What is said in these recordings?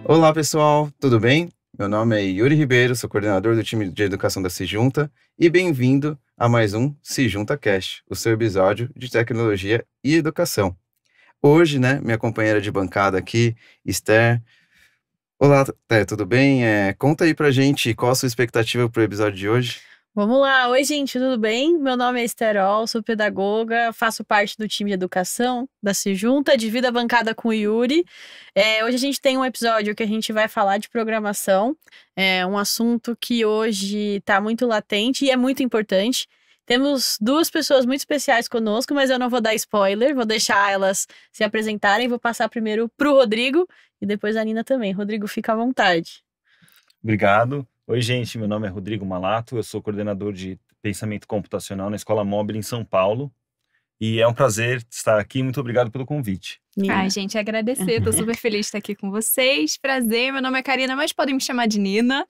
Olá, pessoal, tudo bem? Meu nome é Yuri Ribeiro, sou coordenador do time de educação da Sejunta e bem-vindo a mais um Sejunta Cast, o seu episódio de tecnologia e educação. Hoje, minha companheira de bancada aqui, Esther. Olá, Esther, tudo bem? Conta aí pra gente qual a sua expectativa pro episódio de hoje. Vamos lá! Oi, gente, tudo bem? Meu nome é Esterol, sou pedagoga, faço parte do time de educação da Sejunta, divido a bancada com o Yuri. Hoje a gente tem um episódio que a gente vai falar de programação, um assunto que hoje está muito latente e é muito importante. Temos duas pessoas muito especiais conosco, mas eu não vou dar spoiler, vou deixar elas se apresentarem. Vou passar primeiro para o Rodrigo e depois a Nina também. Rodrigo, fica à vontade. Obrigado. Oi, gente, meu nome é Rodrigo Malato, eu sou coordenador de pensamento computacional na Escola Móbil em São Paulo e é um prazer estar aqui, muito obrigado pelo convite. Nina. Gente, agradecer, tô super feliz de estar aqui com vocês, prazer, meu nome é Karina, mas podem me chamar de Nina.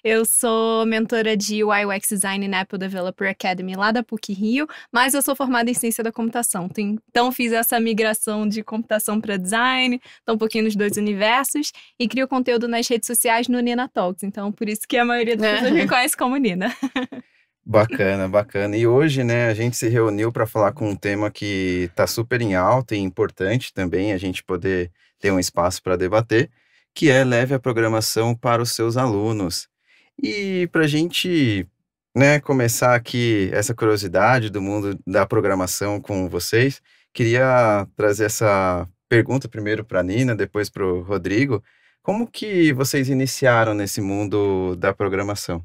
Eu sou mentora de UI UX Design na Apple Developer Academy lá da PUC Rio, mas eu sou formada em ciência da computação, então fiz essa migração de computação para design, tô um pouquinho nos dois universos e crio conteúdo nas redes sociais no Nina Talks, então por isso que a maioria das pessoas me conhece como Nina. Bacana, bacana. E hoje, a gente se reuniu para falar com um tema que está super em alta e importante também a gente poder ter um espaço para debater, que é leve a programação para os seus alunos. E para a gente, começar aqui essa curiosidade do mundo da programação com vocês, queria trazer essa pergunta primeiro para a Nina, depois para o Rodrigo. Como que vocês iniciaram nesse mundo da programação?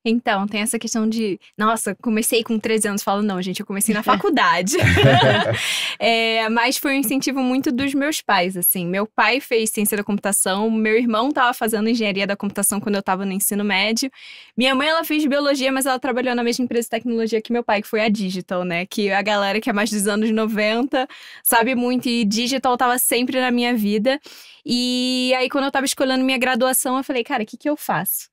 Então, tem essa questão de, nossa, comecei com 13 anos, falo, não, gente, eu comecei na faculdade. Mas foi um incentivo muito dos meus pais, assim. Meu pai fez ciência da computação, meu irmão estava fazendo engenharia da computação quando eu estava no ensino médio. Minha mãe, ela fez biologia, mas ela trabalhou na mesma empresa de tecnologia que meu pai, que foi a Digital, né? Que a galera que é mais dos anos 90 sabe muito, e Digital estava sempre na minha vida. E aí, quando eu estava escolhendo minha graduação, eu falei, cara, o que eu faço?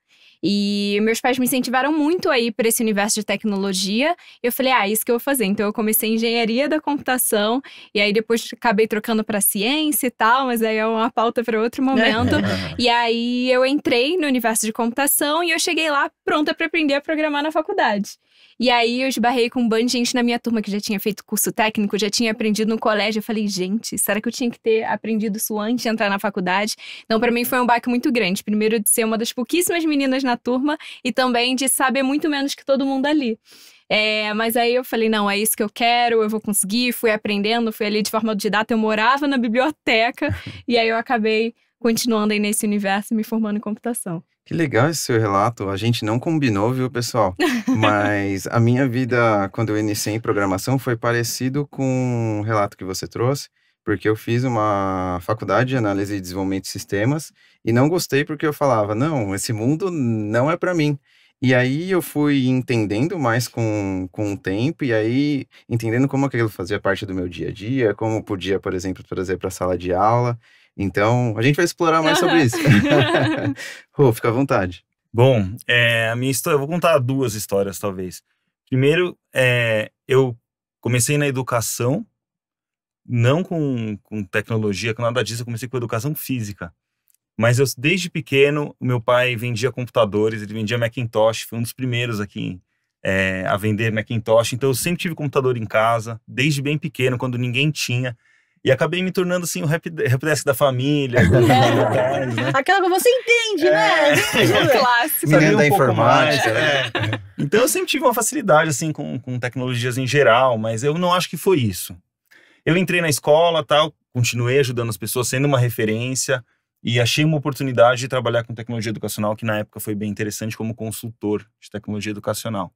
E meus pais me incentivaram muito a ir para esse universo de tecnologia. Eu falei, isso que eu vou fazer. Então, eu comecei engenharia da computação. E aí, depois, acabei trocando para ciência e tal. Mas aí é uma pauta para outro momento. E aí, eu entrei no universo de computação. E eu cheguei lá pronta para aprender a programar na faculdade. E aí, eu esbarrei com um bando de gente na minha turma que já tinha feito curso técnico, já tinha aprendido no colégio. Eu falei, gente, será que eu tinha que ter aprendido isso antes de entrar na faculdade? Então, para mim, foi um baque muito grande. Primeiro, de ser uma das pouquíssimas meninas na turma e também de saber muito menos que todo mundo ali. Mas aí eu falei, não, é isso que eu quero, eu vou conseguir. Fui aprendendo, fui ali de forma autodidata. Eu morava na biblioteca e aí eu acabei continuando aí nesse universo e me formando em computação. Que legal esse seu relato. A gente não combinou, viu, pessoal? Mas a minha vida, quando eu iniciei em programação, foi parecido com o relato que você trouxe, porque eu fiz uma faculdade de análise e desenvolvimento de sistemas e não gostei porque eu falava, não, esse mundo não é para mim. E aí eu fui entendendo mais com o tempo e aí entendendo como aquilo fazia parte do meu dia a dia, como podia, por exemplo, trazer para a sala de aula. Então, a gente vai explorar mais sobre isso. Rô, fica à vontade. Bom, a minha história, eu vou contar duas histórias, talvez. Primeiro, eu comecei na educação, não com tecnologia, com nada disso, eu comecei com educação física. Mas eu, desde pequeno, o meu pai vendia computadores, ele vendia Macintosh, foi um dos primeiros aqui a vender Macintosh. Então, eu sempre tive computador em casa, desde bem pequeno, quando ninguém tinha. E acabei me tornando, assim, o helpdesk da família. Aquela que você entende, né? Clássico. Menino da informática, né? Então, eu sempre tive uma facilidade, assim, com tecnologias em geral, mas eu não acho que foi isso. Eu entrei na escola, tal, continuei ajudando as pessoas, sendo uma referência, e achei uma oportunidade de trabalhar com tecnologia educacional, que na época foi bem interessante como consultor de tecnologia educacional.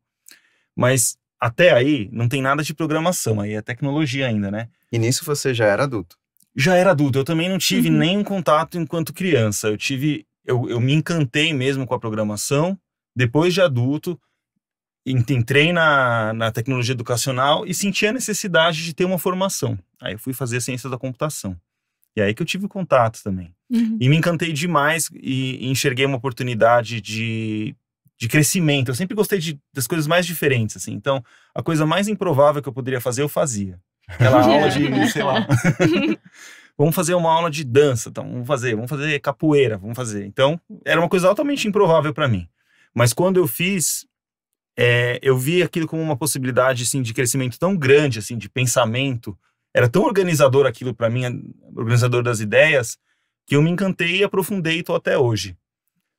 Mas até aí, não tem nada de programação, aí é tecnologia ainda, né? E nisso você já era adulto? Já era adulto, eu também não tive nenhum contato enquanto criança. Eu me encantei mesmo com a programação, depois de adulto, entrei na tecnologia educacional e senti a necessidade de ter uma formação. Aí eu fui fazer ciência da computação. E aí que eu tive contato também. E me encantei demais e enxerguei uma oportunidade de crescimento. Eu sempre gostei das coisas mais diferentes, assim. Então, a coisa mais improvável que eu poderia fazer, eu fazia. Aquela aula de, sei lá. vamos fazer uma aula de dança, então vamos fazer capoeira, vamos fazer. Então, era uma coisa altamente improvável para mim. Mas quando eu fiz, eu vi aquilo como uma possibilidade, assim, de crescimento tão grande, assim, de pensamento. Era tão organizador aquilo para mim, organizador das ideias, que eu me encantei e aprofundei e tô até hoje.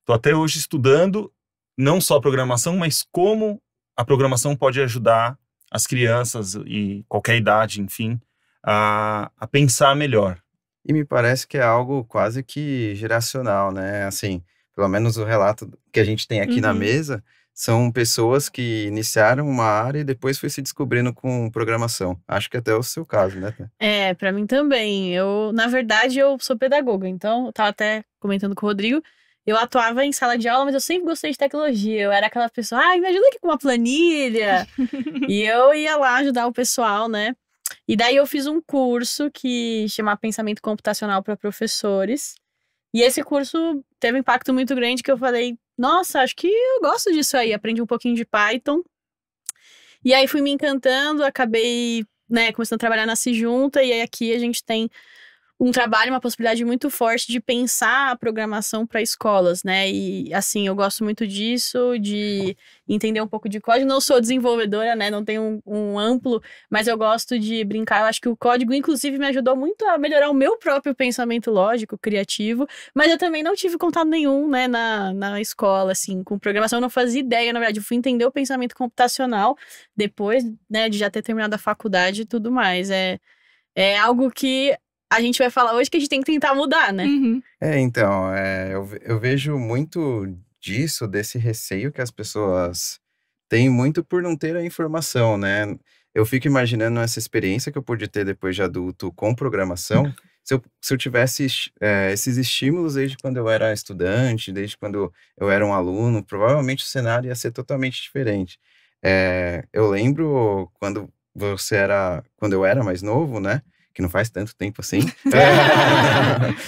Tô até hoje estudando, não só programação, mas como a programação pode ajudar as crianças e qualquer idade, enfim, a pensar melhor. E me parece que é algo quase que geracional, né? Assim, pelo menos o relato que a gente tem aqui na mesa são pessoas que iniciaram uma área e depois foi se descobrindo com programação. Acho que até é o seu caso, né, Té? Pra mim também. Na verdade, eu sou pedagoga, então eu tava até comentando com o Rodrigo. Eu atuava em sala de aula, mas eu sempre gostei de tecnologia. Eu era aquela pessoa, me ajuda aqui com uma planilha. E eu ia lá ajudar o pessoal, né? E daí eu fiz um curso que chama Pensamento Computacional para Professores. E esse curso teve um impacto muito grande que eu falei, nossa, acho que eu gosto disso aí. Aprendi um pouquinho de Python. E aí fui me encantando, acabei, né, começando a trabalhar na Sejunta. E aí aqui a gente tem um trabalho, uma possibilidade muito forte de pensar a programação para escolas, né? E, assim, eu gosto muito disso, de entender um pouco de código. Não sou desenvolvedora, né? Não tenho um amplo, mas eu gosto de brincar. Eu acho que o código, inclusive, me ajudou muito a melhorar o meu próprio pensamento lógico, criativo. Mas eu também não tive contato nenhum, né, na escola, assim, com programação. Eu não fazia ideia, na verdade. Eu fui entender o pensamento computacional depois, né, de já ter terminado a faculdade e tudo mais. É algo que a gente vai falar hoje que a gente tem que tentar mudar, né? Então, eu vejo muito disso, desse receio que as pessoas têm muito por não ter a informação, né? Eu fico imaginando essa experiência que eu pude ter depois de adulto com programação, se eu tivesse esses estímulos desde quando eu era estudante, desde quando eu era um aluno, provavelmente o cenário ia ser totalmente diferente. Eu lembro quando eu era mais novo, né? Que não faz tanto tempo assim.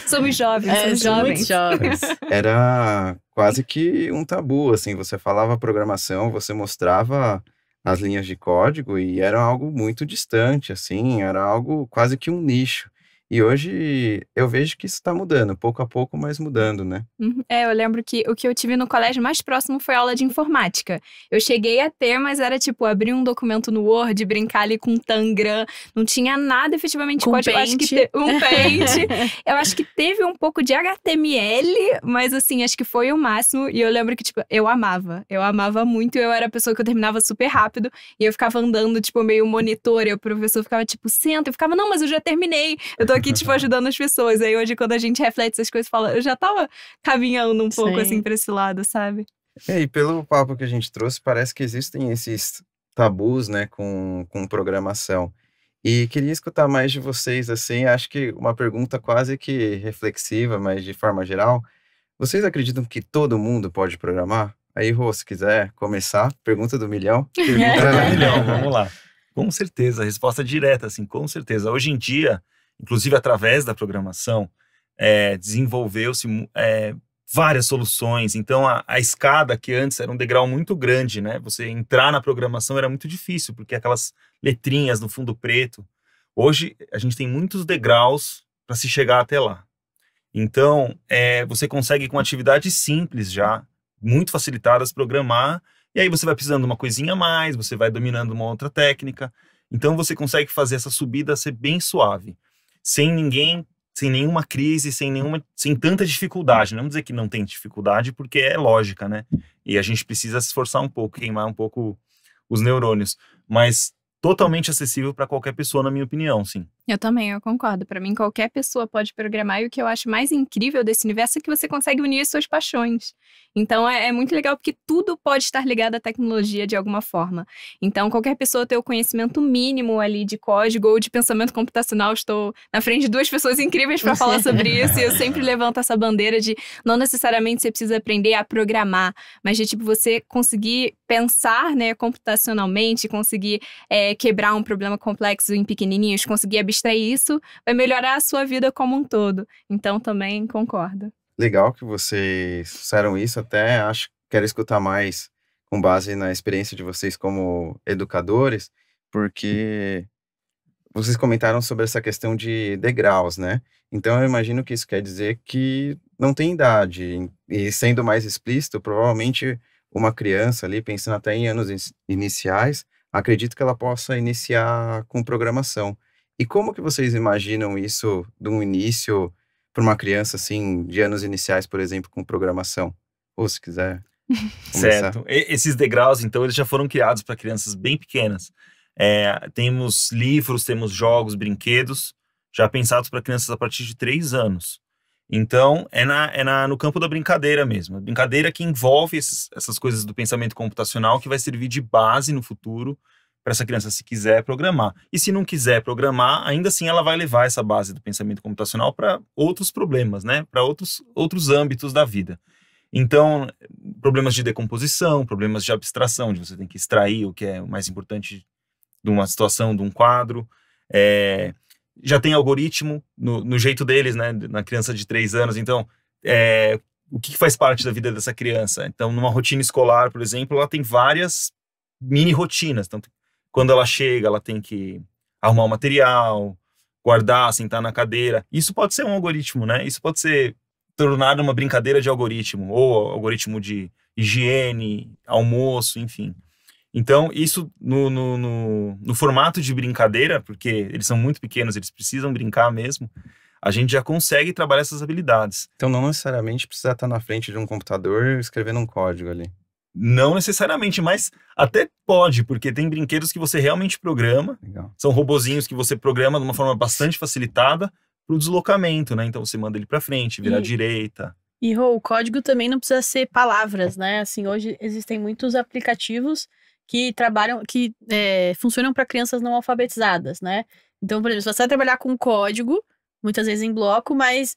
Somos jovens, muito jovens. Era quase que um tabu, assim, você falava programação, você mostrava as linhas de código e era algo muito distante, assim, era algo quase que um nicho. E hoje eu vejo que isso está mudando, pouco a pouco, mas mudando, né? Eu lembro que o que eu tive no colégio mais próximo foi aula de informática. Eu cheguei a ter, mas era tipo abrir um documento no Word, brincar ali com Tangram. Não tinha nada efetivamente com código. Paint. Eu acho que um Paint. Eu acho que teve um pouco de HTML, mas assim, acho que foi o máximo. E eu lembro que, tipo, eu amava muito. Eu era a pessoa que eu terminava super rápido. E eu ficava andando, tipo, meio monitor. E o professor ficava, tipo, senta. Eu ficava, não, mas eu já terminei. Eu tô aqui, tipo, ajudando as pessoas. Aí hoje, quando a gente reflete essas coisas, fala, eu já tava caminhando um pouco, Sim. assim, pra esse lado, sabe? E pelo papo que a gente trouxe, parece que existem esses tabus, né, com programação. E queria escutar mais de vocês, assim, acho que uma pergunta quase que reflexiva, mas de forma geral. Vocês acreditam que todo mundo pode programar? Aí, Rô, se quiser começar, pergunta do milhão. Pergunta do milhão, vamos lá. Com certeza, a resposta direta, assim, com certeza. Hoje em dia, inclusive através da programação, desenvolveu-se várias soluções. Então, a escada, que antes era um degrau muito grande, né? Você entrar na programação era muito difícil, porque aquelas letrinhas no fundo preto. Hoje, a gente tem muitos degraus para se chegar até lá. Então, você consegue, com atividades simples já, muito facilitadas, programar, e aí você vai precisando de uma coisinha a mais, você vai dominando uma outra técnica. Então, você consegue fazer essa subida ser bem suave, sem nenhuma crise, sem tanta dificuldade. Não vamos dizer que não tem dificuldade, porque é lógica, né? E a gente precisa se esforçar um pouco, queimar um pouco os neurônios. Mas totalmente acessível para qualquer pessoa, na minha opinião, sim. Eu também, eu concordo. Para mim, qualquer pessoa pode programar. E o que eu acho mais incrível desse universo é que você consegue unir as suas paixões. Então, é muito legal porque tudo pode estar ligado à tecnologia de alguma forma. Então, qualquer pessoa ter o conhecimento mínimo ali de código ou de pensamento computacional. Estou na frente de duas pessoas incríveis para falar sobre isso. E eu sempre levanto essa bandeira de não necessariamente você precisa aprender a programar, mas de, tipo, você conseguir pensar, né, computacionalmente, conseguir quebrar um problema complexo em pequenininhos, conseguir abstrair isso, vai melhorar a sua vida como um todo. Então, também concordo. Legal que vocês fizeram isso, até quero escutar mais com base na experiência de vocês como educadores, porque vocês comentaram sobre essa questão de degraus, né? Então eu imagino que isso quer dizer que não tem idade. E sendo mais explícito, provavelmente uma criança ali, pensando até em anos iniciais, acredito que ela possa iniciar com programação. E como que vocês imaginam isso de um início para uma criança assim, de anos iniciais, por exemplo, com programação? Ou se quiser começar. Certo. Esses degraus, então, eles já foram criados para crianças bem pequenas. Temos livros, temos jogos, brinquedos, já pensados para crianças a partir de 3 anos. Então, no campo da brincadeira mesmo. A brincadeira que envolve essas coisas do pensamento computacional que vai servir de base no futuro para essa criança, se quiser programar. E se não quiser programar, ainda assim ela vai levar essa base do pensamento computacional para outros problemas, né? Para outros âmbitos da vida. Então, problemas de decomposição, problemas de abstração, de você tem que extrair o que é o mais importante de uma situação, de um quadro. Já tem algoritmo no jeito deles, né? Na criança de 3 anos. Então, o que faz parte da vida dessa criança? Então, numa rotina escolar, por exemplo, ela tem várias mini rotinas. Então, quando ela chega, ela tem que arrumar o material, guardar, sentar na cadeira. Isso pode ser um algoritmo, né? Isso pode ser tornado uma brincadeira de algoritmo, ou algoritmo de higiene, almoço, enfim. Então, isso no formato de brincadeira, porque eles são muito pequenos, eles precisam brincar mesmo, a gente já consegue trabalhar essas habilidades. Então não necessariamente precisa estar na frente de um computador escrevendo um código ali. Não necessariamente, mas até pode, porque tem brinquedos que você realmente programa. Legal. São robozinhos que você programa de uma forma bastante facilitada para o deslocamento, né? Então você manda ele para frente, virar à direita. E o código também não precisa ser palavras, né? Assim, hoje existem muitos aplicativos que funcionam para crianças não alfabetizadas, né? Então, por exemplo, se você vai trabalhar com código, muitas vezes em bloco, mas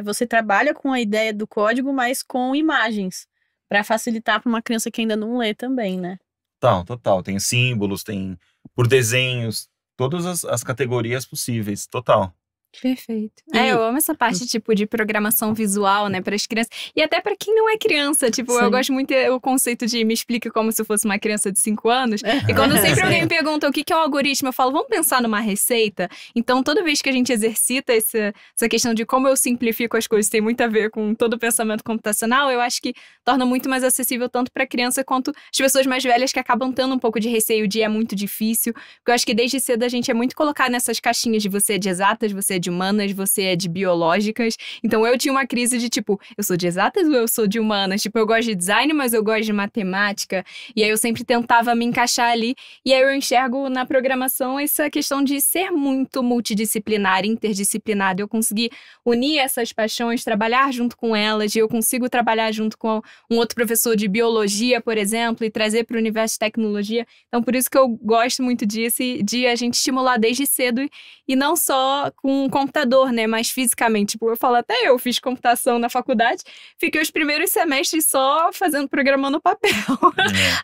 você trabalha com a ideia do código, mas com imagens, para facilitar para uma criança que ainda não lê também, né? Total. Tem símbolos, tem por desenhos, todas as categorias possíveis, total. Perfeito. Eu amo essa parte, tipo, de programação visual, né, para as crianças. E até para quem não é criança, tipo, Sim. eu gosto muito o conceito de me explica como se eu fosse uma criança de 5 anos. E quando sempre alguém me pergunta o que é um algoritmo, eu falo, vamos pensar numa receita? Então, toda vez que a gente exercita essa questão de como eu simplifico as coisas, tem muito a ver com todo o pensamento computacional, eu acho que torna muito mais acessível tanto para a criança quanto as pessoas mais velhas que acabam tendo um pouco de receio de é muito difícil. Porque eu acho que desde cedo a gente é muito colocado nessas caixinhas de você é de exatas, você é de humanas, você é de biológicas. Então eu tinha uma crise de tipo, eu sou de exatas ou eu sou de humanas? Tipo, eu gosto de design, mas eu gosto de matemática. E aí eu sempre tentava me encaixar ali. E aí eu enxergo na programação essa questão de ser muito multidisciplinar, interdisciplinar. Eu conseguir unir essas paixões, trabalhar junto com elas. E eu consigo trabalhar junto com um outro professor de biologia, por exemplo, e trazer para o universo de tecnologia. Então por isso que eu gosto muito disso, de a gente estimular desde cedo e não só com um computador, né, mas fisicamente. Tipo, eu falo, até eu fiz computação na faculdade, fiquei os primeiros semestres só programando no papel.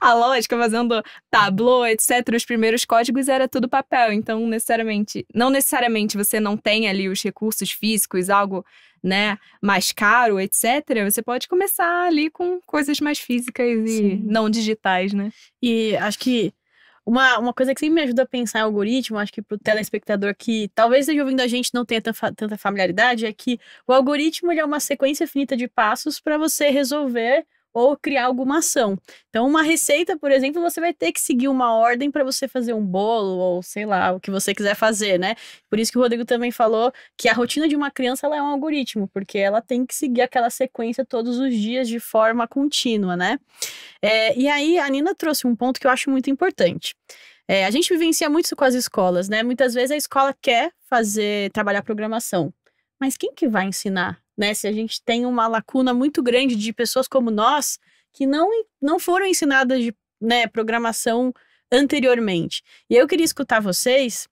A lógica, fazendo Tableau, etc. Os primeiros códigos era tudo papel. Então, não necessariamente você não tem ali os recursos físicos, algo, né, mais caro, etc. Você pode começar ali com coisas mais físicas e não digitais, né? E acho que uma coisa que sempre me ajuda a pensar em algoritmo, acho que pro telespectador que talvez esteja ouvindo a gente não tenha tanta familiaridade, é que o algoritmo ele é uma sequência finita de passos para você resolver ou criar alguma ação. Então, uma receita, por exemplo, você vai ter que seguir uma ordem para você fazer um bolo ou, sei lá, o que você quiser fazer, né? Por isso que o Rodrigo também falou que a rotina de uma criança ela é um algoritmo, porque ela tem que seguir aquela sequência todos os dias de forma contínua, né? E aí, a Nina trouxe um ponto que eu acho muito importante. A gente vivencia muito isso com as escolas, né? Muitas vezes a escola quer trabalhar programação, mas quem que vai ensinar? Né, se a gente tem uma lacuna muito grande de pessoas como nós que não foram ensinadas de programação anteriormente. E eu queria escutar vocês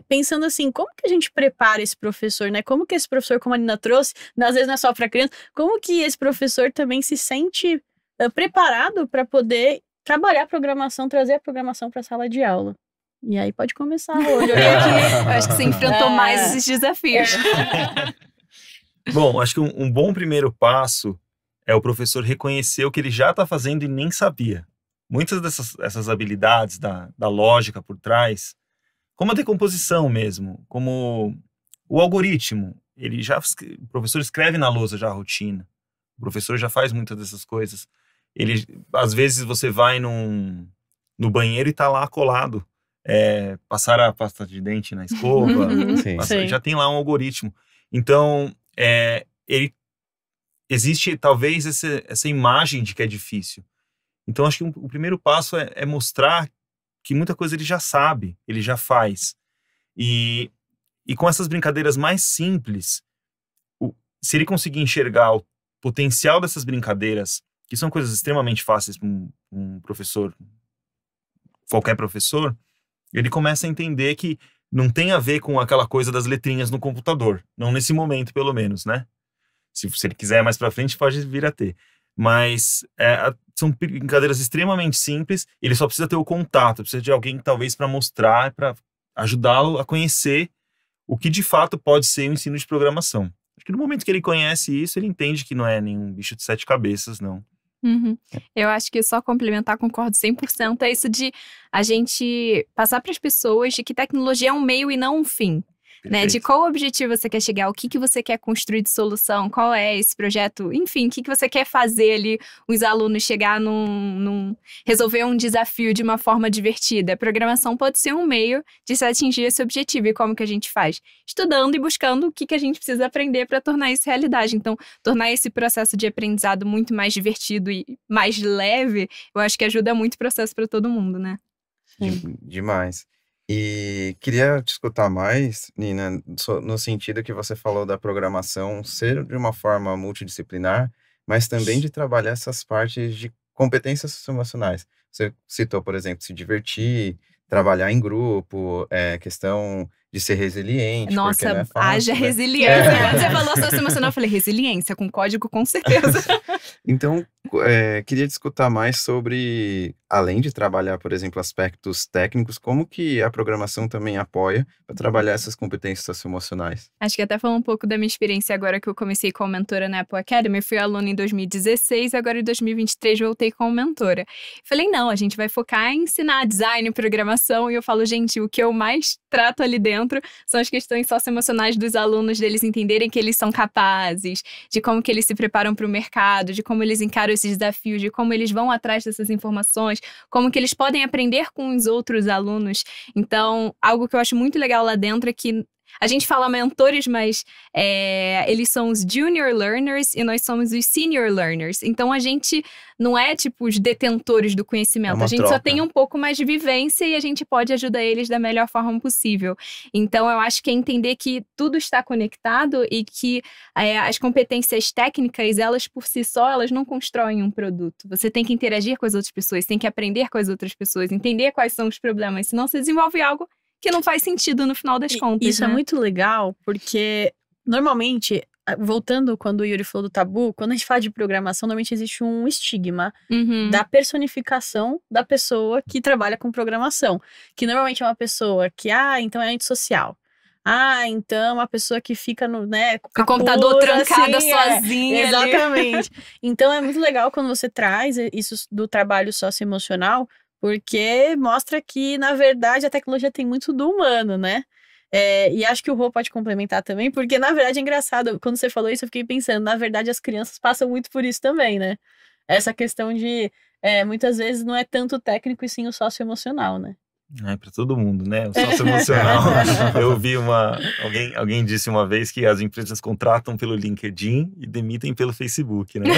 pensando assim, como que a gente prepara esse professor, né? Como que esse professor, como a Nina trouxe, às vezes não é só para criança, como que esse professor também se sente preparado para poder trabalhar a programação, trazer a programação para a sala de aula? E aí pode começar hoje. Eu acho que você enfrentou mais esses desafios. Bom, acho que um bom primeiro passo é o professor reconhecer o que ele já está fazendo e nem sabia. Muitas dessas habilidades da lógica por trás, como a decomposição mesmo, como o algoritmo. O professor escreve na lousa já a rotina. O professor já faz muitas dessas coisas. Às vezes você vai no banheiro e tá lá colado. Passar a pasta de dente na escova. Já tem lá um algoritmo. Então, existe talvez essa imagem de que é difícil. Então, acho que o primeiro passo é mostrar que muita coisa ele já sabe, ele já faz. E com essas brincadeiras mais simples, se ele conseguir enxergar o potencial dessas brincadeiras, que são coisas extremamente fáceis para um professor, qualquer professor, ele começa a entender que não tem a ver com aquela coisa das letrinhas no computador. Não nesse momento, pelo menos, né? Se ele quiser mais para frente, pode vir a ter. Mas são brincadeiras extremamente simples. Ele só precisa ter o contato, precisa de alguém talvez para mostrar, para ajudá-lo a conhecer o que de fato pode ser o ensino de programação. Acho que no momento que ele conhece isso, ele entende que não é nenhum bicho de 7 cabeças, não. Uhum. Eu acho que só complementar, concordo 100%, é isso de a gente passar para as pessoas de que tecnologia é um meio e não um fim. Né, de qual objetivo você quer chegar, o que você quer construir de solução, qual é esse projeto, enfim, o que você quer fazer ali, os alunos chegar resolver um desafio de uma forma divertida. A programação pode ser um meio de se atingir esse objetivo. E como que a gente faz? Estudando e buscando o que a gente precisa aprender para tornar isso realidade. Então, tornar esse processo de aprendizado muito mais divertido e mais leve, eu acho que ajuda muito o processo para todo mundo, né? Demais. E queria te escutar mais, Nina, no sentido que você falou da programação ser de uma forma multidisciplinar, mas também de trabalhar essas partes de competências socioemocionais. Você citou, por exemplo, se divertir, trabalhar em grupo, questão de ser resiliente. Nossa, porque não é fácil, haja né? resiliência. Quando você falou socioemocional, eu falei, resiliência, com código, com certeza. Então, queria te escutar mais sobre, além de trabalhar, por exemplo, aspectos técnicos, como que a programação também apoia para trabalhar essas competências socioemocionais? Acho que até falar um pouco da minha experiência agora que eu comecei como mentora na Apple Academy. Eu fui aluna em 2016, agora em 2023 voltei como mentora. Falei, não, a gente vai focar em ensinar design, programação, e eu falo, gente, o que eu mais trato ali dentro são as questões socioemocionais dos alunos, deles entenderem que eles são capazes, de como que eles se preparam para o mercado, de como eles encaram esses desafios, de como eles vão atrás dessas informações, como que eles podem aprender com os outros alunos. Então, algo que eu acho muito legal lá dentro é que a gente fala mentores, mas eles são os junior learners e nós somos os senior learners. Então, a gente não é tipo os detentores do conhecimento. A gente só tem um pouco mais de vivência e a gente pode ajudar eles da melhor forma possível. Então, eu acho que é entender que tudo está conectado e que as competências técnicas, elas por si só, elas não constroem um produto. Você tem que interagir com as outras pessoas, tem que aprender com as outras pessoas, entender quais são os problemas, senão você desenvolve algo que não faz sentido no final das contas. Isso, né? É muito legal, porque normalmente, voltando quando o Yuri falou do tabu, quando a gente fala de programação, normalmente existe um estigma da personificação da pessoa que trabalha com programação. Que normalmente é uma pessoa que, então é antissocial. Então uma pessoa que fica no, com o computador trancada assim, sozinha. Exatamente. Então é muito legal quando você traz isso do trabalho socioemocional, porque mostra que, na verdade, a tecnologia tem muito do humano, né? E acho que o Rô pode complementar também, porque, na verdade, é engraçado. Quando você falou isso, eu fiquei pensando, na verdade, as crianças passam muito por isso também, né? Essa questão de, muitas vezes, não é tanto técnico e sim o socioemocional, né? É para todo mundo, né? O socioemocional. Eu vi alguém disse uma vez que as empresas contratam pelo LinkedIn e demitem pelo Facebook, né?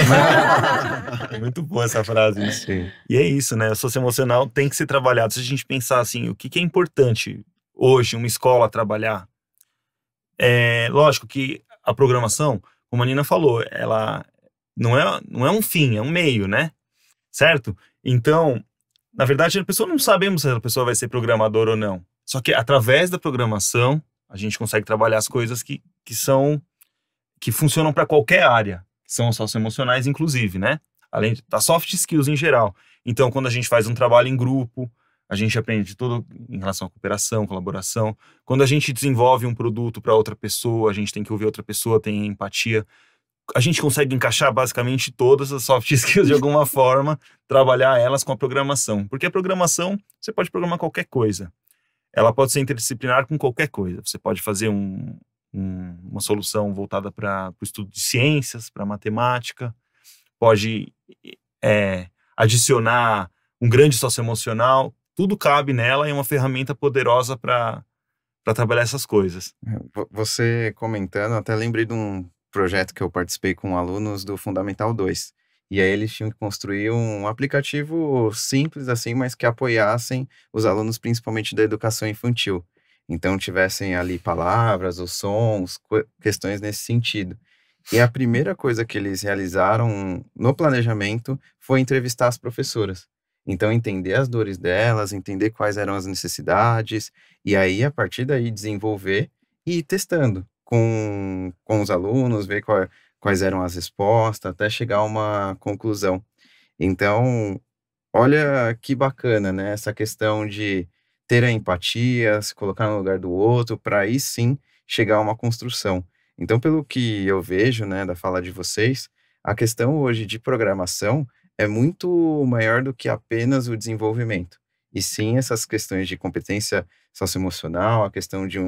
É muito boa essa frase. Sim. E é isso, né? O socioemocional tem que ser trabalhado. Se a gente pensar assim, o que é importante hoje uma escola trabalhar? Lógico que a programação, como a Nina falou, ela não é um fim, é um meio, né? Certo? Então, na verdade, a pessoa não sabemos se a pessoa vai ser programador ou não. Só que através da programação, a gente consegue trabalhar as coisas que funcionam para qualquer área, que são socioemocionais, inclusive, né? Além das soft skills em geral. Então, quando a gente faz um trabalho em grupo, a gente aprende tudo em relação à cooperação, colaboração. Quando a gente desenvolve um produto para outra pessoa, a gente tem que ouvir outra pessoa, tem empatia. A gente consegue encaixar basicamente todas as soft skills de alguma forma, trabalhar elas com a programação. Porque a programação, você pode programar qualquer coisa. ela pode ser interdisciplinar com qualquer coisa. Você pode fazer uma solução voltada para o estudo de ciências, para matemática, pode adicionar um grande socioemocional, tudo cabe nela e é uma ferramenta poderosa para trabalhar essas coisas. Você comentando, até lembrei de um projeto que eu participei com alunos do Fundamental 2. E aí eles tinham que construir um aplicativo simples assim, mas que apoiassem os alunos principalmente da educação infantil. Então tivessem ali palavras, os sons, questões nesse sentido. E a primeira coisa que eles realizaram no planejamento foi entrevistar as professoras. Então entender as dores delas, entender quais eram as necessidades, e aí a partir daí desenvolver e ir testando com os alunos, ver quais eram as respostas, até chegar a uma conclusão. Então, olha que bacana, né? Essa questão de ter a empatia, se colocar no lugar do outro, para aí sim chegar a uma construção. Então, pelo que eu vejo, né, da fala de vocês, a questão hoje de programação é muito maior do que apenas o desenvolvimento. E sim essas questões de competência socioemocional, a questão de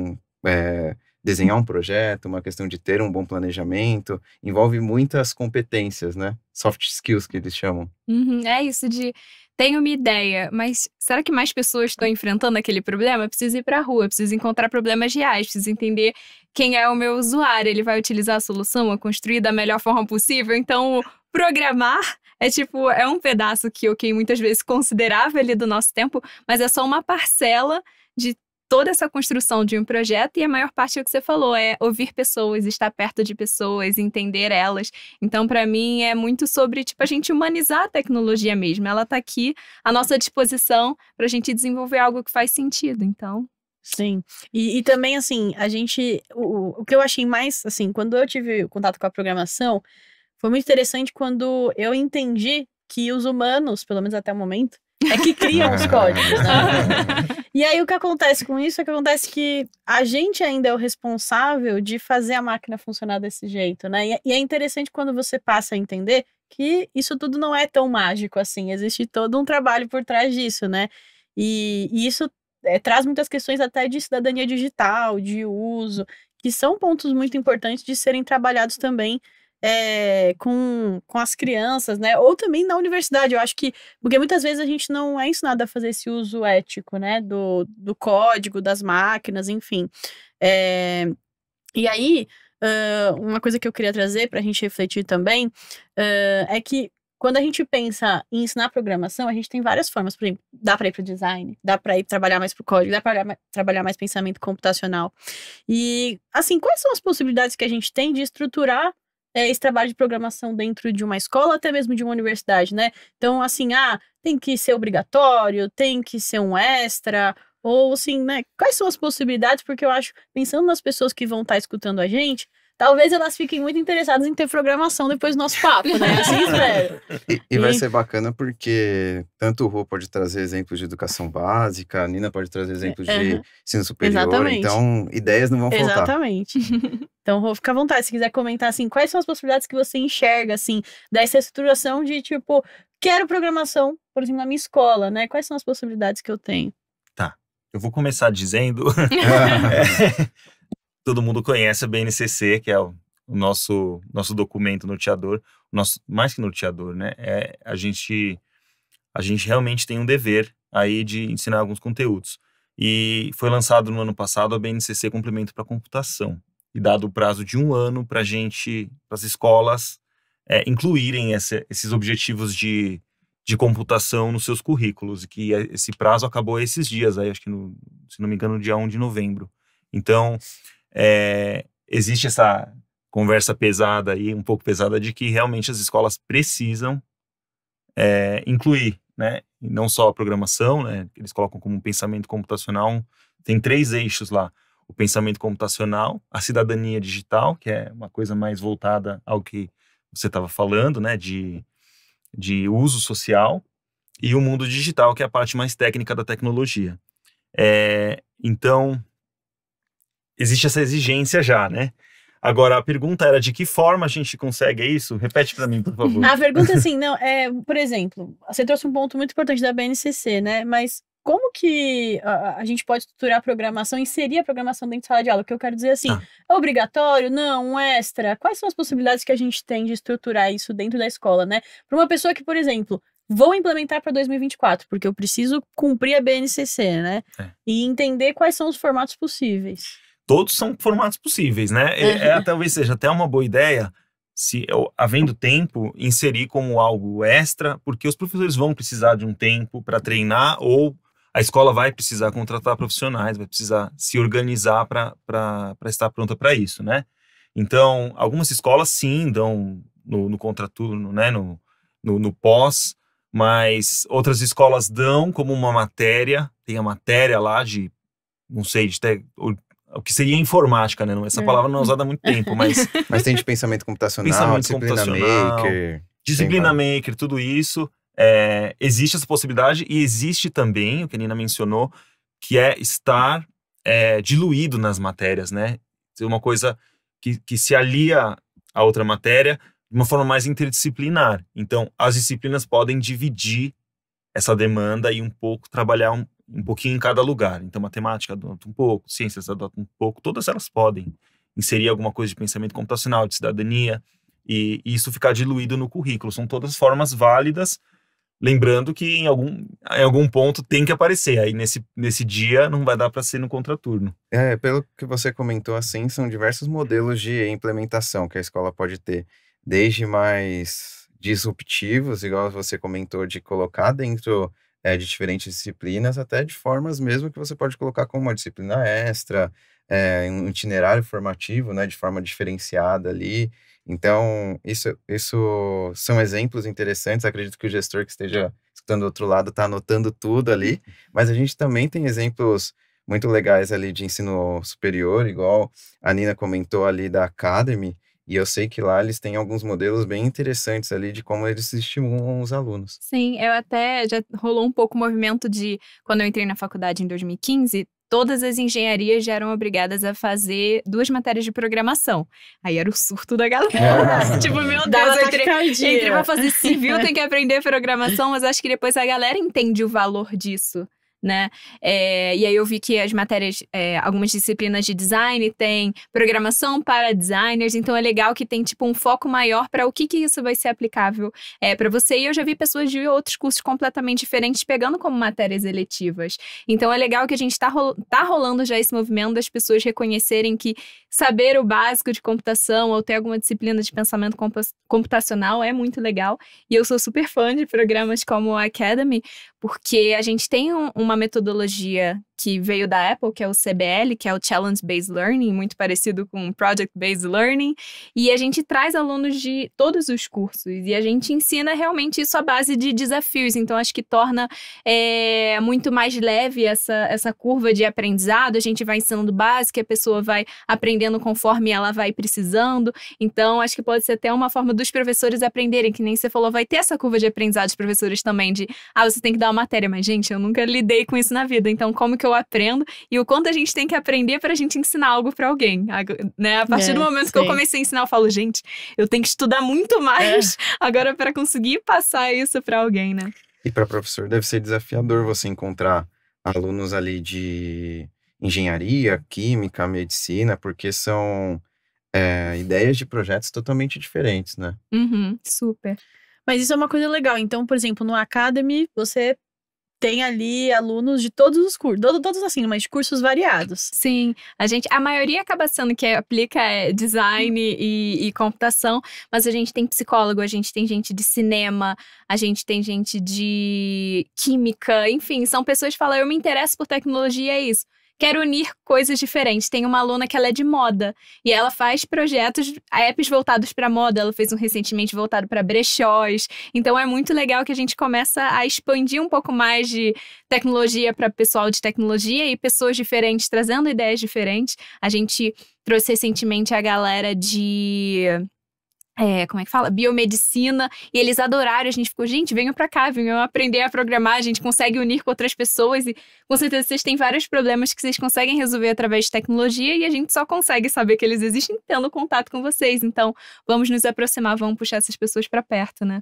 desenhar um projeto, uma questão de ter um bom planejamento, envolve muitas competências, né? Soft skills que eles chamam. É isso de, tenho uma ideia, mas será que mais pessoas estão enfrentando aquele problema? Eu preciso ir pra rua, eu preciso encontrar problemas reais, preciso entender quem é o meu usuário, ele vai utilizar a solução, a construir da melhor forma possível. Então, programar é um pedaço que muitas vezes considerável ali do nosso tempo, mas é só uma parcela de toda essa construção de um projeto, e a maior parte é o que você falou, é ouvir pessoas, estar perto de pessoas, entender elas. Então, para mim, é muito sobre, a gente humanizar a tecnologia mesmo. Ela tá aqui à nossa disposição pra gente desenvolver algo que faz sentido, então... Sim, e também, assim, o que eu achei mais, assim, quando eu tive contato com a programação, foi muito interessante quando eu entendi que os humanos, pelo menos até o momento, é que criam os códigos, né? E aí o que acontece com isso é que acontece que a gente ainda é o responsável de fazer a máquina funcionar desse jeito, né? E é interessante quando você passa a entender que isso tudo não é tão mágico assim, existe todo um trabalho por trás disso, né? E isso traz muitas questões até de cidadania digital, de uso, que são pontos muito importantes de serem trabalhados também com as crianças, né? Ou também na universidade, eu acho que... Porque muitas vezes a gente não é ensinado a fazer esse uso ético, né? Do código, das máquinas, enfim. E aí, uma coisa que eu queria trazer pra gente refletir também é que quando a gente pensa em ensinar programação, a gente tem várias formas. Por exemplo, dá para ir para o design, dá para ir trabalhar mais para o código, dá para trabalhar mais pensamento computacional. E, assim, quais são as possibilidades que a gente tem de estruturar esse trabalho de programação dentro de uma escola, até mesmo de uma universidade, né? Então, assim, tem que ser obrigatório, tem que ser um extra, ou assim, né? Quais são as possibilidades? Porque eu acho, pensando nas pessoas que vão estar escutando a gente, talvez elas fiquem muito interessadas em ter programação depois do nosso papo, né? Assim espero. E vai ser bacana porque tanto o Rô pode trazer exemplos de educação básica, a Nina pode trazer exemplos de ensino superior. Exatamente. Então, ideias não vão faltar. Exatamente. Então, Rô, fica à vontade, se quiser comentar, assim, quais são as possibilidades que você enxerga, assim, dessa estruturação de, quero programação, por exemplo, na minha escola, né? Quais são as possibilidades que eu tenho? Tá, eu vou começar dizendo... Todo mundo conhece a BNCC, que é o nosso documento norteador, mais que norteador, né? A gente realmente tem um dever aí de ensinar alguns conteúdos. E foi lançado no ano passado a BNCC Complemento para Computação. E dado o prazo de 1 ano para as escolas incluírem esses objetivos de computação nos seus currículos. E que esse prazo acabou esses dias, aí, acho que, se não me engano, no dia 1 de novembro. Então... existe essa conversa pesada aí, um pouco pesada, de que realmente as escolas precisam incluir, né? E não só a programação, né? Eles colocam como pensamento computacional, tem 3 eixos lá: o pensamento computacional, a cidadania digital, que é uma coisa mais voltada ao que você estava falando, né? De uso social, e o mundo digital, que é a parte mais técnica da tecnologia. Então, existe essa exigência já, né? Agora, a pergunta era de que forma a gente consegue isso? Repete para mim, por favor. A pergunta, assim, por exemplo, você trouxe um ponto muito importante da BNCC, né? Mas como que a gente pode estruturar a programação, inserir a programação dentro da sala de aula? O que eu quero dizer assim, é obrigatório? Não, um extra? Quais são as possibilidades que a gente tem de estruturar isso dentro da escola, né? Para uma pessoa que, por exemplo, vou implementar para 2024, porque eu preciso cumprir a BNCC, né? E entender quais são os formatos possíveis. Todos são formatos possíveis, né? Talvez seja até uma boa ideia, se havendo tempo, inserir como algo extra, porque os professores vão precisar de um tempo para treinar, ou a escola vai precisar contratar profissionais, vai precisar se organizar para estar pronta para isso, né? Então, algumas escolas sim dão no contraturno, né? No pós, mas outras escolas dão como uma matéria, tem a matéria lá de, não sei, o que seria informática, né? Essa palavra não é usada há muito tempo, mas... Mas tem de pensamento computacional, disciplina maker, tudo isso. Existe essa possibilidade e existe também, o que a Nina mencionou, que é estar diluído nas matérias, né? Ser uma coisa que se alia a outra matéria de uma forma mais interdisciplinar. Então, as disciplinas podem dividir essa demanda e um pouco trabalhar um pouquinho em cada lugar. Então, matemática adota um pouco, ciências adota um pouco, todas elas podem inserir alguma coisa de pensamento computacional, de cidadania, e isso ficar diluído no currículo. São todas formas válidas, lembrando que em algum ponto tem que aparecer. Aí, nesse dia, não vai dar para ser no contraturno. Pelo que você comentou, assim, são diversos modelos de implementação que a escola pode ter. Desde mais disruptivos, igual você comentou, de colocar dentro de diferentes disciplinas, até de formas mesmo que você pode colocar como uma disciplina extra, um itinerário formativo, né, de forma diferenciada ali. Então, isso são exemplos interessantes. Acredito que o gestor que esteja escutando do outro lado está anotando tudo ali, mas a gente também tem exemplos muito legais ali de ensino superior, igual a Nina comentou ali da Academy. E eu sei que lá eles têm alguns modelos bem interessantes ali de como eles estimulam os alunos. Sim, já rolou um pouco o movimento de, quando eu entrei na faculdade em 2015, todas as engenharias já eram obrigadas a fazer 2 matérias de programação. Aí era o surto da galera. Tipo, meu Deus, eu entrei pra fazer civil, tem que aprender programação, mas acho que depois a galera entende o valor disso, né? E aí eu vi que as matérias, algumas disciplinas de design tem programação para designers, então é legal que tem tipo um foco maior para o que isso vai ser aplicável para você. E eu já vi pessoas de outros cursos completamente diferentes pegando como matérias eletivas. Então é legal que a gente tá rolando já esse movimento das pessoas reconhecerem que saber o básico de computação ou ter alguma disciplina de pensamento computacional é muito legal. E eu sou super fã de programas como a Academy, porque a gente tem uma metodologia que veio da Apple, que é o CBL, que é o Challenge Based Learning, muito parecido com Project Based Learning, e a gente traz alunos de todos os cursos, e a gente ensina realmente isso à base de desafios, então acho que torna muito mais leve essa curva de aprendizado, a gente vai ensinando básico, a pessoa vai aprendendo conforme ela vai precisando, então acho que pode ser até uma forma dos professores aprenderem, que nem você falou, vai ter essa curva de aprendizado dos professores também, de, você tem que dar uma matéria, mas gente, eu nunca lidei com isso na vida, então como que eu aprendo e o quanto a gente tem que aprender para a gente ensinar algo para alguém, né? A partir do momento que eu comecei a ensinar, eu falo, gente, eu tenho que estudar muito mais agora para conseguir passar isso para alguém, né? E para professor deve ser desafiador você encontrar alunos ali de engenharia, química, medicina, porque são ideias de projetos totalmente diferentes, né? Super. Mas isso é uma coisa legal. Então, por exemplo, no Academy, você tem ali alunos de todos os cursos, todos assim, mas de cursos variados. Sim, a maioria acaba sendo que aplica design e computação, mas a gente tem psicólogo, a gente tem gente de cinema, a gente tem gente de química, enfim, são pessoas que falam, eu me interesso por tecnologia, é isso. Quero unir coisas diferentes. Tem uma aluna que ela é de moda e ela faz projetos, apps voltados para moda. Ela fez um recentemente voltado para brechós. Então é muito legal que a gente começa a expandir um pouco mais de tecnologia para pessoal de tecnologia e pessoas diferentes trazendo ideias diferentes. A gente trouxe recentemente a galera de como é que fala? Biomedicina, e eles adoraram, a gente ficou, gente, venham pra cá, venham aprender a programar, a gente consegue unir com outras pessoas e com certeza vocês têm vários problemas que vocês conseguem resolver através de tecnologia e a gente só consegue saber que eles existem tendo contato com vocês, então vamos nos aproximar, vamos puxar essas pessoas pra perto, né?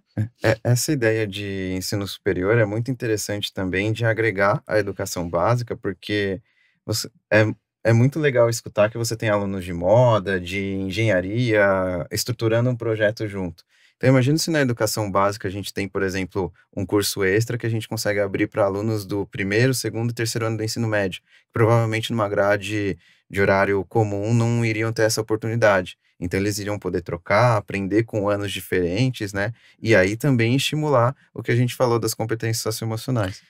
Essa ideia de ensino superior é muito interessante também de agregar a educação básica, porque é muito legal escutar que você tem alunos de moda, de engenharia, estruturando um projeto junto. Então, imagina se na educação básica a gente tem, por exemplo, um curso extra que a gente consegue abrir para alunos do primeiro, segundo e terceiro ano do ensino médio, que provavelmente numa grade de horário comum não iriam ter essa oportunidade. Então, eles iriam poder trocar, aprender com anos diferentes, né? E aí também estimular o que a gente falou das competências socioemocionais.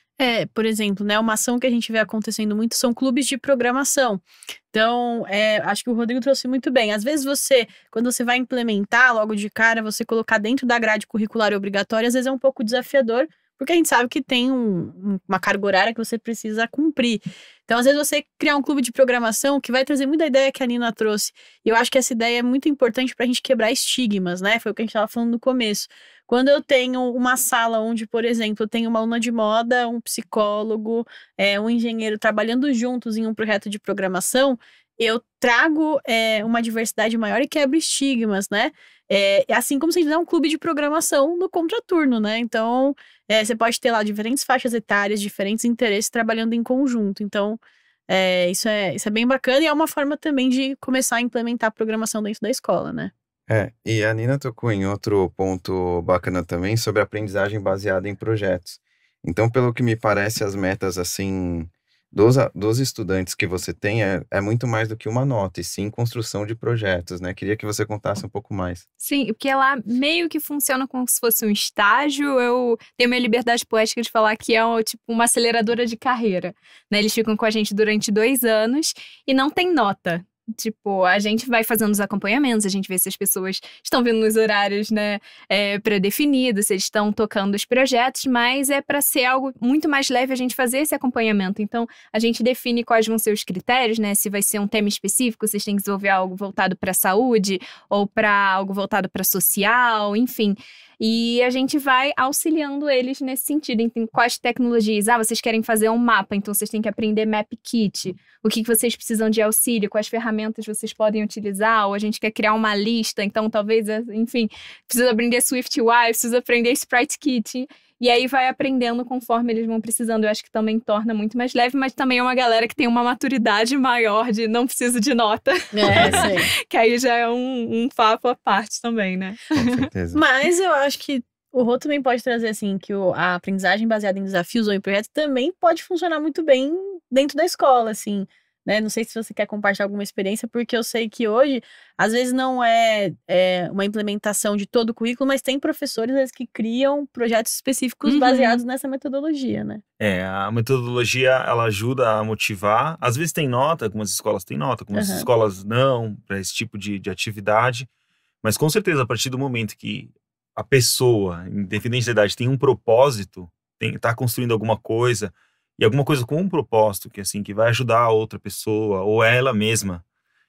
Por exemplo, né, uma ação que a gente vê acontecendo muito são clubes de programação. Então, acho que o Rodrigo trouxe muito bem. Às vezes quando você vai implementar logo de cara, você colocar dentro da grade curricular obrigatória, às vezes é um pouco desafiador, porque a gente sabe que tem uma carga horária que você precisa cumprir. Então, às vezes você criar um clube de programação que vai trazer muita ideia que a Nina trouxe. E eu acho que essa ideia é muito importante para a gente quebrar estigmas, né? Foi o que a gente estava falando no começo. Quando eu tenho uma sala onde, por exemplo, eu tenho uma aluna de moda, um psicólogo, um engenheiro trabalhando juntos em um projeto de programação, eu trago uma diversidade maior e quebro estigmas, né? Assim como se a gente fizer um clube de programação no contraturno, né? Então, você pode ter lá diferentes faixas etárias, diferentes interesses trabalhando em conjunto. Então, isso é bem bacana e é uma forma também de começar a implementar a programação dentro da escola, né? E a Nina tocou em outro ponto bacana também sobre a aprendizagem baseada em projetos. Então, pelo que me parece, as metas, assim, dos estudantes que você tem é muito mais do que uma nota, e sim construção de projetos, né? Queria que você contasse um pouco mais. Sim, porque lá meio que funciona como se fosse um estágio. Eu tenho minha liberdade poética de falar que é tipo uma aceleradora de carreira, né? Eles ficam com a gente durante 2 anos e não tem nota. Tipo, a gente vai fazendo os acompanhamentos, a gente vê se as pessoas estão vindo nos horários, né, pré-definidos, se eles estão tocando os projetos, mas é para ser algo muito mais leve a gente fazer esse acompanhamento. Então, a gente define quais vão ser os critérios, né, se vai ser um tema específico, vocês têm que desenvolver algo voltado para saúde ou para algo voltado para social, enfim. E a gente vai auxiliando eles nesse sentido. Então, quais tecnologias? Vocês querem fazer um mapa, então vocês têm que aprender MapKit. O que vocês precisam de auxílio? Quais ferramentas vocês podem utilizar? Ou a gente quer criar uma lista, então talvez, enfim, precisa aprender SwiftUI, precisa aprender SpriteKit. E aí vai aprendendo conforme eles vão precisando. Eu acho que também torna muito mais leve, mas também é uma galera que tem uma maturidade maior de não preciso de nota. Sim. Que aí já é um papo à parte também, né? Com certeza. Mas eu acho que o Rô também pode trazer, assim, que a aprendizagem baseada em desafios ou em projetos também pode funcionar muito bem dentro da escola, assim, né? Não sei se você quer compartilhar alguma experiência, porque eu sei que hoje, às vezes não é uma implementação de todo o currículo, mas tem professores, às vezes, que criam projetos específicos baseados nessa metodologia, né? A metodologia, ela ajuda a motivar. Às vezes tem nota, algumas escolas têm nota, algumas escolas não, para esse tipo de atividade. Mas com certeza, a partir do momento que a pessoa, independente da idade, tem um propósito, tá construindo alguma coisa, e alguma coisa com um propósito, que assim, que vai ajudar a outra pessoa, ou ela mesma,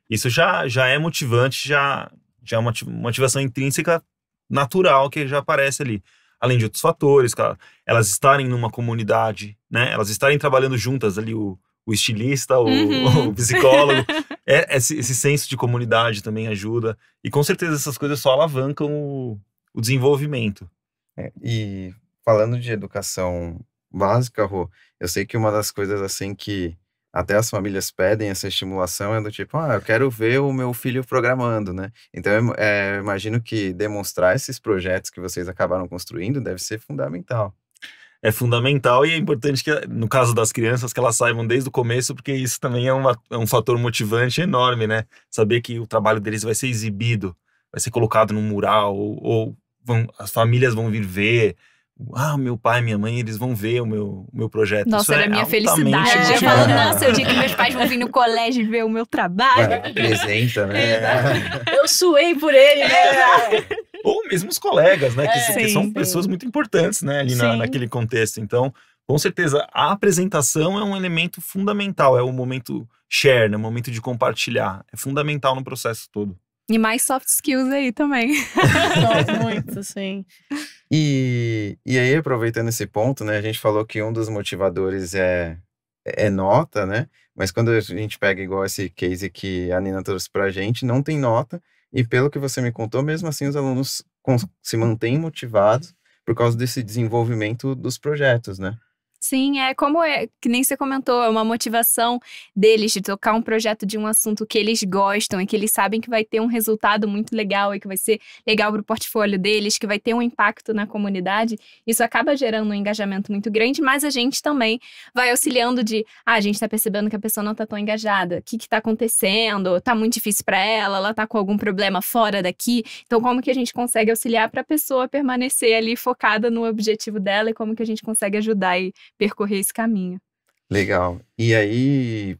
isso já é motivante, já é uma motivação intrínseca natural que já aparece ali. Além de outros fatores, elas estarem numa comunidade, né? Elas estarem trabalhando juntas ali, o estilista, o psicólogo. Esse senso de comunidade também ajuda. E com certeza essas coisas só alavancam o desenvolvimento. E falando de educação básica, Rô, eu sei que uma das coisas assim que até as famílias pedem essa estimulação é do tipo, eu quero ver o meu filho programando, né? Então, eu imagino que demonstrar esses projetos que vocês acabaram construindo deve ser fundamental. É fundamental e é importante que, no caso das crianças, que elas saibam desde o começo, porque isso também é um fator motivante enorme, né? Saber que o trabalho deles vai ser exibido, vai ser colocado num mural, ou as famílias vão vir ver. Meu pai, minha mãe, eles vão ver o meu projeto. Nossa, era a minha felicidade. Eu falo, nossa, o dia que meus pais vão vir no colégio ver o meu trabalho. Apresenta, né? Eu suei por ele, né? Ou mesmo os colegas, né? Que são pessoas muito importantes, né? Ali naquele contexto. Então, com certeza, a apresentação é um elemento fundamental. É o momento share, né? O momento de compartilhar. É fundamental no processo todo. E mais soft skills aí também. Muito, sim. E aí, aproveitando esse ponto, né? A gente falou que um dos motivadores é nota, né? Mas quando a gente pega igual esse case que a Nina trouxe pra gente, não tem nota. E pelo que você me contou, mesmo assim, os alunos se mantêm motivados por causa desse desenvolvimento dos projetos, né? Sim, que nem você comentou, é uma motivação deles de tocar um projeto de um assunto que eles gostam e que eles sabem que vai ter um resultado muito legal e que vai ser legal para o portfólio deles, que vai ter um impacto na comunidade. Isso acaba gerando um engajamento muito grande, mas a gente também vai auxiliando a gente está percebendo que a pessoa não está tão engajada. O que está acontecendo? Está muito difícil para ela está com algum problema fora daqui. Então, como que a gente consegue auxiliar para a pessoa permanecer ali focada no objetivo dela e como que a gente consegue ajudar e percorrer esse caminho. Legal. E aí,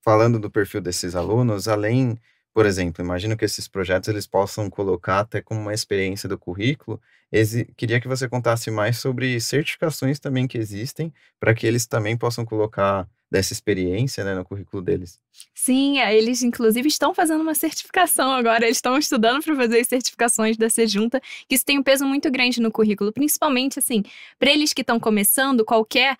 falando do perfil desses alunos, além, por exemplo, imagino que esses projetos eles possam colocar até como uma experiência do currículo. Queria que você contasse mais sobre certificações também que existem, para que eles também possam colocar dessa experiência, né, no currículo deles. Sim, eles inclusive estão fazendo uma certificação agora, eles estão estudando para fazer as certificações da Sejunta, que isso tem um peso muito grande no currículo, principalmente assim, para eles que estão começando, qualquer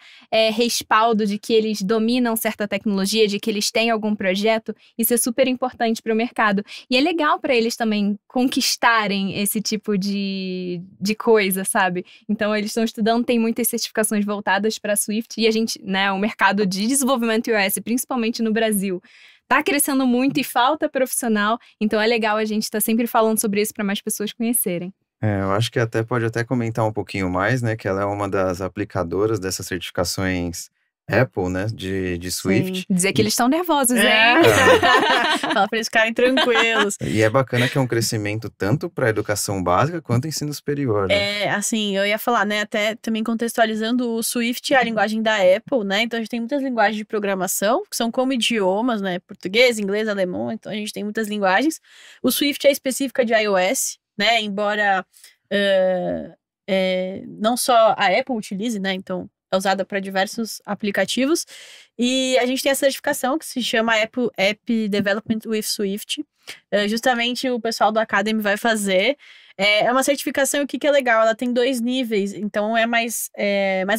respaldo de que eles dominam certa tecnologia, de que eles têm algum projeto, isso é super importante para o mercado. E é legal para eles também conquistarem esse tipo de coisa, sabe? Então eles estão estudando, tem muitas certificações voltadas para Swift e a gente, né, o mercado de desenvolvimento iOS, principalmente no Brasil, tá crescendo muito e falta profissional, então é legal a gente estar sempre falando sobre isso para mais pessoas conhecerem. Eu acho que pode comentar um pouquinho mais, né, que ela é uma das aplicadoras dessas certificações Apple, né, de Swift. Sim. Dizer que eles estão nervosos, hein? Fala pra eles ficarem tranquilos. E é bacana que é um crescimento tanto para a educação básica quanto ensino superior, né? Assim, eu ia falar, né, até também contextualizando, o Swift é a linguagem da Apple, né, então a gente tem muitas linguagens de programação, que são como idiomas, né, português, inglês, alemão, então a gente tem muitas linguagens. O Swift é específica de iOS, né, embora não só a Apple utilize, né, então é usada para diversos aplicativos. E a gente tem a certificação que se chama App Development with Swift. Justamente o pessoal do Academy vai fazer. É uma certificação que é legal, ela tem 2 níveis. Então é mais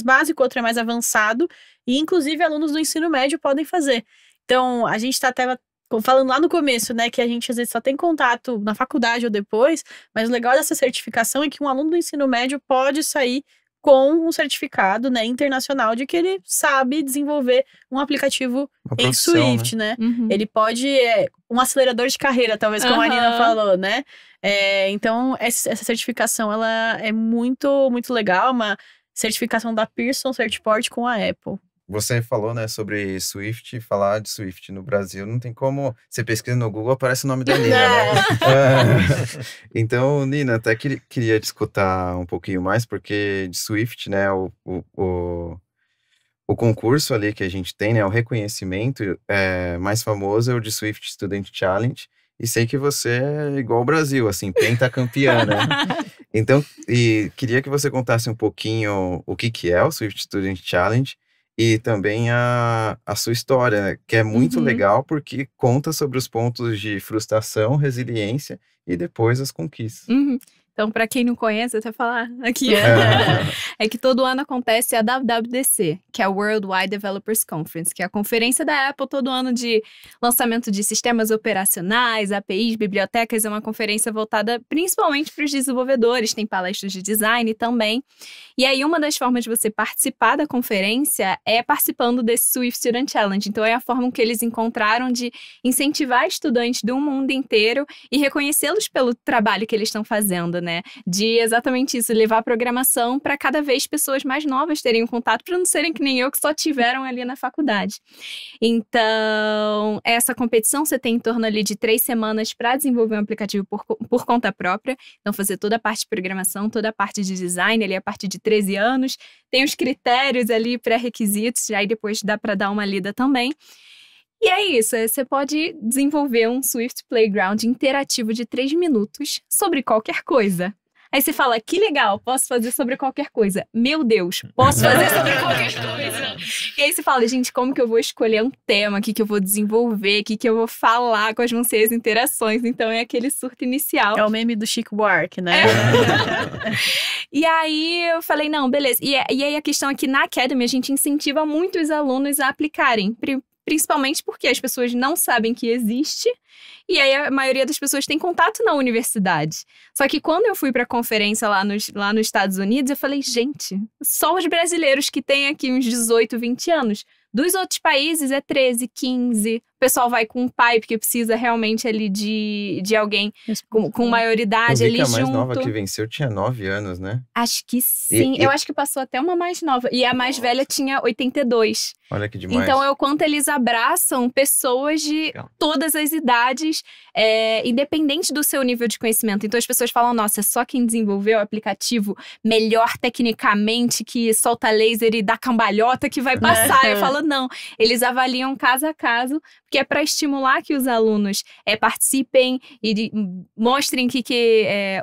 básico, outro é mais avançado. E inclusive alunos do ensino médio podem fazer. Então a gente está até falando lá no começo, né, que a gente às vezes só tem contato na faculdade ou depois. Mas o legal dessa certificação é que um aluno do ensino médio pode sair com um certificado, né, internacional de que ele sabe desenvolver um aplicativo em Swift, né? Uhum. Ele pode... um acelerador de carreira, talvez, como a Nina falou, né? Então, essa certificação, ela é muito, muito legal. Uma certificação da Pearson Certiport com a Apple. Você falou, né, sobre Swift, falar de Swift no Brasil, não tem como... Você pesquisa no Google, aparece o nome da Nina, né? Então, Nina, até queria te escutar um pouquinho mais, porque de Swift, né, o concurso ali que a gente tem, né, o reconhecimento mais famoso é o de Swift Student Challenge, e sei que você é igual ao Brasil, assim, pentacampeã, né? Então, e queria que você contasse um pouquinho o que é o Swift Student Challenge, e também a sua história, né? Que é muito legal porque conta sobre os pontos de frustração, resiliência e depois as conquistas. Então, para quem não conhece, até falar aqui, é que todo ano acontece a WWDC, que é a Worldwide Developers Conference, que é a conferência da Apple todo ano de lançamento de sistemas operacionais, APIs, bibliotecas. É uma conferência voltada principalmente para os desenvolvedores, tem palestras de design também. E aí, uma das formas de você participar da conferência é participando desse Swift Student Challenge. Então, é a forma que eles encontraram de incentivar estudantes do mundo inteiro e reconhecê-los pelo trabalho que eles estão fazendo, né? De exatamente isso, levar a programação para cada vez pessoas mais novas terem um contato, para não serem que nem eu, que só tiveram ali na faculdade. Então, essa competição você tem em torno ali de 3 semanas para desenvolver um aplicativo por conta própria. Então, fazer toda a parte de programação, toda a parte de design, ali a partir de 13 anos. Tem os critérios ali, pré-requisitos, aí depois dá para dar uma lida também. E é isso, você pode desenvolver um Swift Playground interativo de 3 minutos sobre qualquer coisa. Aí você fala, que legal, posso fazer sobre qualquer coisa. Meu Deus, posso fazer sobre qualquer coisa. E aí você fala, gente, como que eu vou escolher um tema, o que eu vou desenvolver, o que eu vou falar, quais vão ser as interações. Então é aquele surto inicial. É o meme do Chico Buarque, né? E aí eu falei, não, beleza. E aí a questão é que na Academy a gente incentiva muito os alunos a aplicarem. Principalmente porque as pessoas não sabem que existe. E aí a maioria das pessoas tem contato na universidade. Só que quando eu fui pra conferência lá nos Estados Unidos, eu falei, gente, só os brasileiros que têm aqui uns 18, 20 anos. Dos outros países é 13, 15. O pessoal vai com um pai, porque precisa realmente ali de alguém com maioridade ali junto. A mais nova que venceu tinha 9 anos, né? Acho que sim. Eu acho que passou até uma mais nova. E a mais velha tinha 82. Olha que demais. Então, é o quanto eles abraçam pessoas de todas as idades, independente do seu nível de conhecimento. Então, as pessoas falam, nossa, é só quem desenvolveu o aplicativo melhor tecnicamente, que solta laser e dá cambalhota que vai passar. Eu falo, não. Eles avaliam caso a caso, porque é para estimular que os alunos participem e mostrem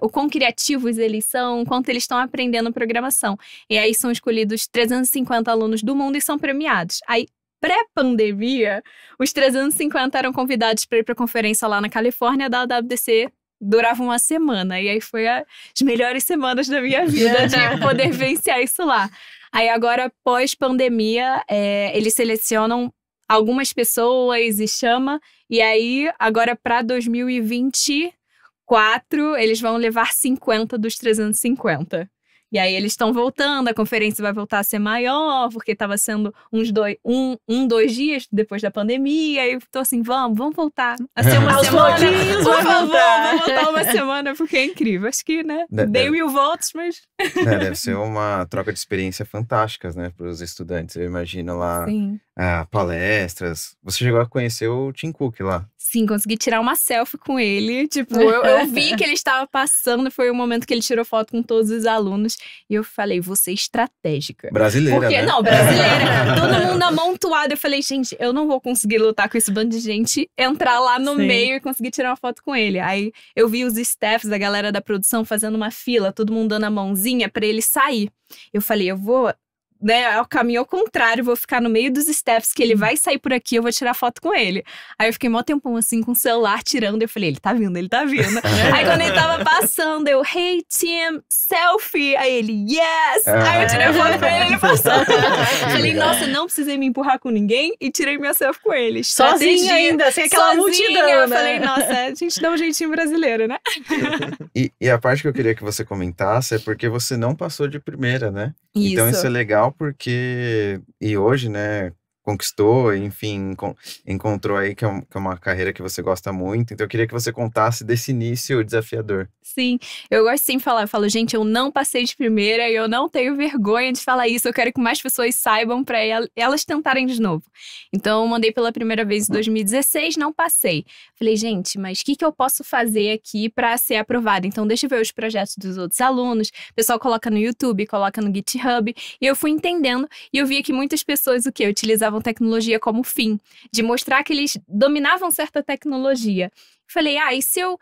o quão criativos eles são, quanto eles estão aprendendo programação. E aí são escolhidos 350 alunos do mundo e são premiados. Aí, pré-pandemia, os 350 eram convidados para ir para a conferência lá na Califórnia da WWDC. Durava uma semana. E aí foi as melhores semanas da minha vida de poder vivenciar isso lá. Aí agora, pós-pandemia, eles selecionam algumas pessoas e chama. E aí, agora para 2024, eles vão levar 50 dos 350. E aí eles estão voltando, a conferência vai voltar a ser maior, porque estava sendo uns 2 dias depois da pandemia. E eu tô assim, vamos voltar a ser uma semana. Por favor, vamos voltar uma semana, porque é incrível. Acho que, né, dei 1000 votos, mas... Deve ser uma troca de experiência fantásticas, né, para os estudantes. Eu imagino lá palestras. Você chegou a conhecer o Tim Cook lá? Sim, consegui tirar uma selfie com ele. Tipo, eu vi que ele estava passando. Foi o momento que ele tirou foto com todos os alunos. E eu falei, você é estratégica. Brasileira, porque, né? Não, brasileira. Todo mundo amontoado. Eu falei, gente, eu não vou conseguir lutar com esse bando de gente. Entrar lá no meio e conseguir tirar uma foto com ele. Aí eu vi os staffs, a galera da produção fazendo uma fila. Todo mundo dando a mãozinha pra ele sair. Eu falei, eu vou... ao caminho ao contrário, vou ficar no meio dos staffs, que ele vai sair por aqui, eu vou tirar foto com ele. Aí eu fiquei mó tempão assim, com o celular, tirando, eu falei, ele tá vindo. Aí quando ele tava passando, eu, hey Tim, selfie! Aí ele, yes! Aí eu tirei foto com ele passando. Falei, nossa, não precisei me empurrar com ninguém, e tirei minha selfie com ele. Sozinha ainda, sem aquela multidão, eu né? falei, nossa, a gente dá um jeitinho brasileiro, né? E a parte que eu queria que você comentasse é porque você não passou de primeira, né? Isso. Então isso é legal porque... E hoje, né, conquistou, enfim, encontrou aí que é uma carreira que você gosta muito. Então eu queria que você contasse desse início desafiador. Sim, eu gosto sempre de falar, eu falo, gente, eu não passei de primeira e eu não tenho vergonha de falar isso, eu quero que mais pessoas saibam para elas tentarem de novo. Então eu mandei pela primeira vez em 2016, não passei. Falei, gente, mas o que eu posso fazer aqui para ser aprovada? Então deixa eu ver os projetos dos outros alunos, o pessoal coloca no YouTube, coloca no GitHub, e eu fui entendendo, e eu via que muitas pessoas, utilizavam tecnologia como fim, de mostrar que eles dominavam certa tecnologia. Falei, e se eu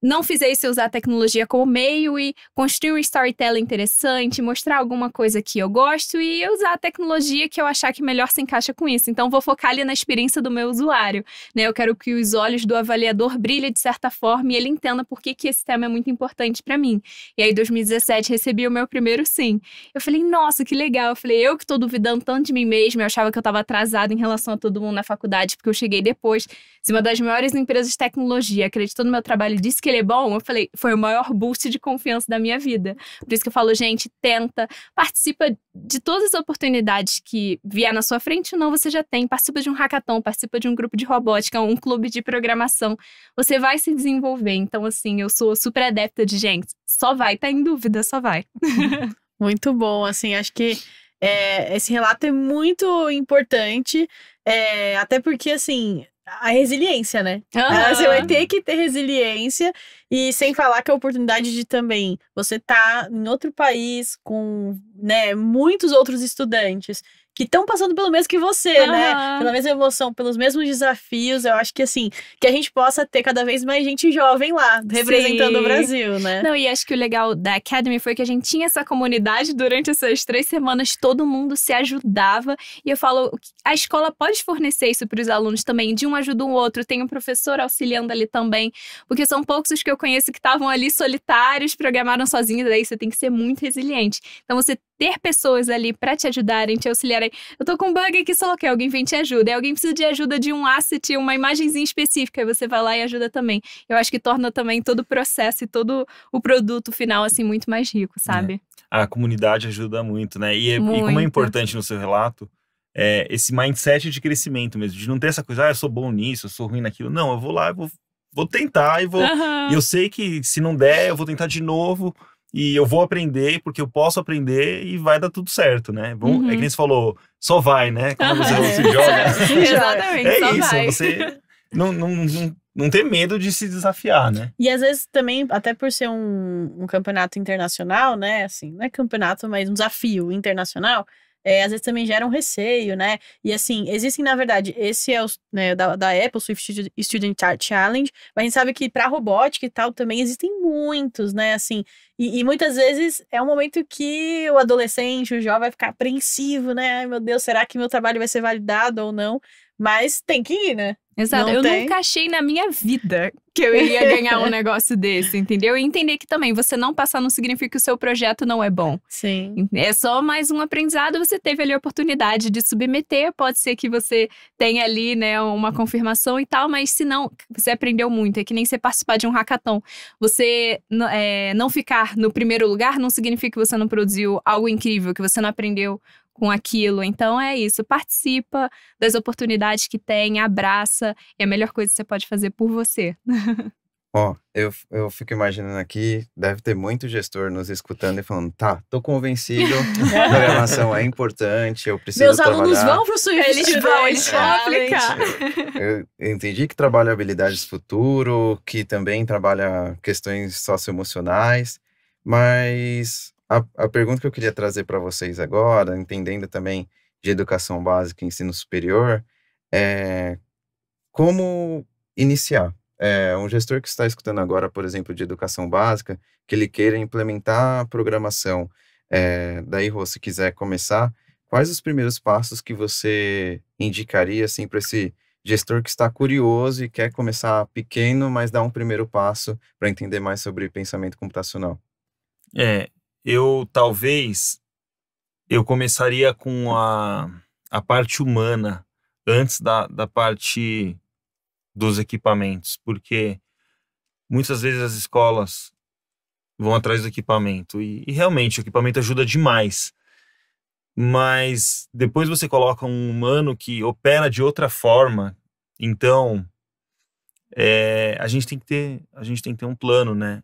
não fizer isso, usar a tecnologia como meio e construir um storytelling interessante, mostrar alguma coisa que eu gosto e usar a tecnologia que eu achar que melhor se encaixa com isso. Então, vou focar ali na experiência do meu usuário, né? Eu quero que os olhos do avaliador brilhem de certa forma e ele entenda por que esse tema é muito importante para mim. E aí, em 2017, recebi o meu primeiro sim. Eu falei, nossa, que legal. Eu falei, eu que tô duvidando tanto de mim mesma, eu achava que eu tava atrasada em relação a todo mundo na faculdade, porque eu cheguei depois, de uma das maiores empresas de tecnologia, acreditou no meu trabalho e disse que ele é bom. Eu falei, foi o maior boost de confiança da minha vida. Por isso que eu falo, gente, tenta, participa de todas as oportunidades que vier na sua frente, ou não, você já tem. Participa de um hackathon, participa de um grupo de robótica, um clube de programação. Você vai se desenvolver. Então, assim, eu sou super adepta de, gente, só vai, tá em dúvida, só vai. Muito bom, assim, acho que esse relato é muito importante, até porque, assim, a resiliência, né? Você vai ter que ter resiliência e sem falar que a oportunidade de também você tá em outro país com, né, muitos outros estudantes que estão passando pelo mesmo que você, né? Pela mesma emoção, pelos mesmos desafios. Eu acho que, assim, que a gente possa ter cada vez mais gente jovem lá, representando o Brasil, né? Não, e acho que o legal da Academy foi que a gente tinha essa comunidade durante essas 3 semanas, todo mundo se ajudava. E eu falo, a escola pode fornecer isso para os alunos também, de um ajuda o outro, tem um professor auxiliando ali também, porque são poucos os que eu conheço que estavam ali solitários, programaram sozinhos, daí você tem que ser muito resiliente. Então, você ter pessoas ali para te ajudarem, te auxiliarem. Eu tô com um bug aqui, só que alguém vem e te ajuda. E alguém precisa de ajuda de um asset, uma imagenzinha específica, e você vai lá e ajuda também. Eu acho que torna também todo o processo e todo o produto final, assim, muito mais rico, sabe? A comunidade ajuda muito, né? E como é Muito. importante no seu relato, esse mindset de crescimento mesmo, de não ter essa coisa, eu sou bom nisso, eu sou ruim naquilo. Não, eu vou lá, eu vou tentar e e eu sei que se não der, eu vou tentar de novo. E eu vou aprender, porque eu posso aprender e vai dar tudo certo, né? É que nem você falou, só vai, né? Quando você se joga. Exatamente, só isso, vai. você não ter medo de se desafiar, né? E às vezes também, até por ser um campeonato internacional, né? Assim, não é campeonato, mas um desafio internacional. Às vezes também gera um receio, né? E assim, existem, na verdade, esse é o, né, da Apple, Swift Student Challenge, mas a gente sabe que para robótica e tal também existem muitos, né? Assim, e muitas vezes é um momento que o adolescente, o jovem vai ficar apreensivo, né? Ai, meu Deus, será que meu trabalho vai ser validado ou não? Mas tem que ir, né? Exato, eu nunca achei na minha vida que eu iria ganhar um negócio desse, entendeu? E entender que também você não passar não significa que o seu projeto não é bom. Sim. É só mais um aprendizado, você teve ali a oportunidade de submeter, pode ser que você tenha ali, né, uma confirmação e tal, mas se não, você aprendeu muito, é que nem você participar de um hackathon. Você não ficar no primeiro lugar não significa que você não produziu algo incrível, que você não aprendeu com aquilo. Então é isso, participa das oportunidades que tem, abraça, é a melhor coisa que você pode fazer por você. Eu fico imaginando aqui, deve ter muito gestor nos escutando e falando, tá, tô convencido, programação é importante, eu preciso Meus trabalhar. alunos vão pro Swift Eles vão aplicar. Eu entendi que trabalha habilidades do futuro, que também trabalha questões socioemocionais, mas a pergunta que eu queria trazer para vocês agora, entendendo também de educação básica e ensino superior, é como iniciar? Um gestor que está escutando agora, por exemplo, de educação básica, que ele queira implementar a programação, daí, Rô, se quiser começar, quais os primeiros passos que você indicaria, assim, para esse gestor que está curioso e quer começar pequeno, mas dar um primeiro passo para entender mais sobre pensamento computacional? Eu começaria com a parte humana antes da parte dos equipamentos, porque muitas vezes as escolas vão atrás do equipamento e realmente o equipamento ajuda demais, mas depois você coloca um humano que opera de outra forma, então a gente tem que ter um plano, né?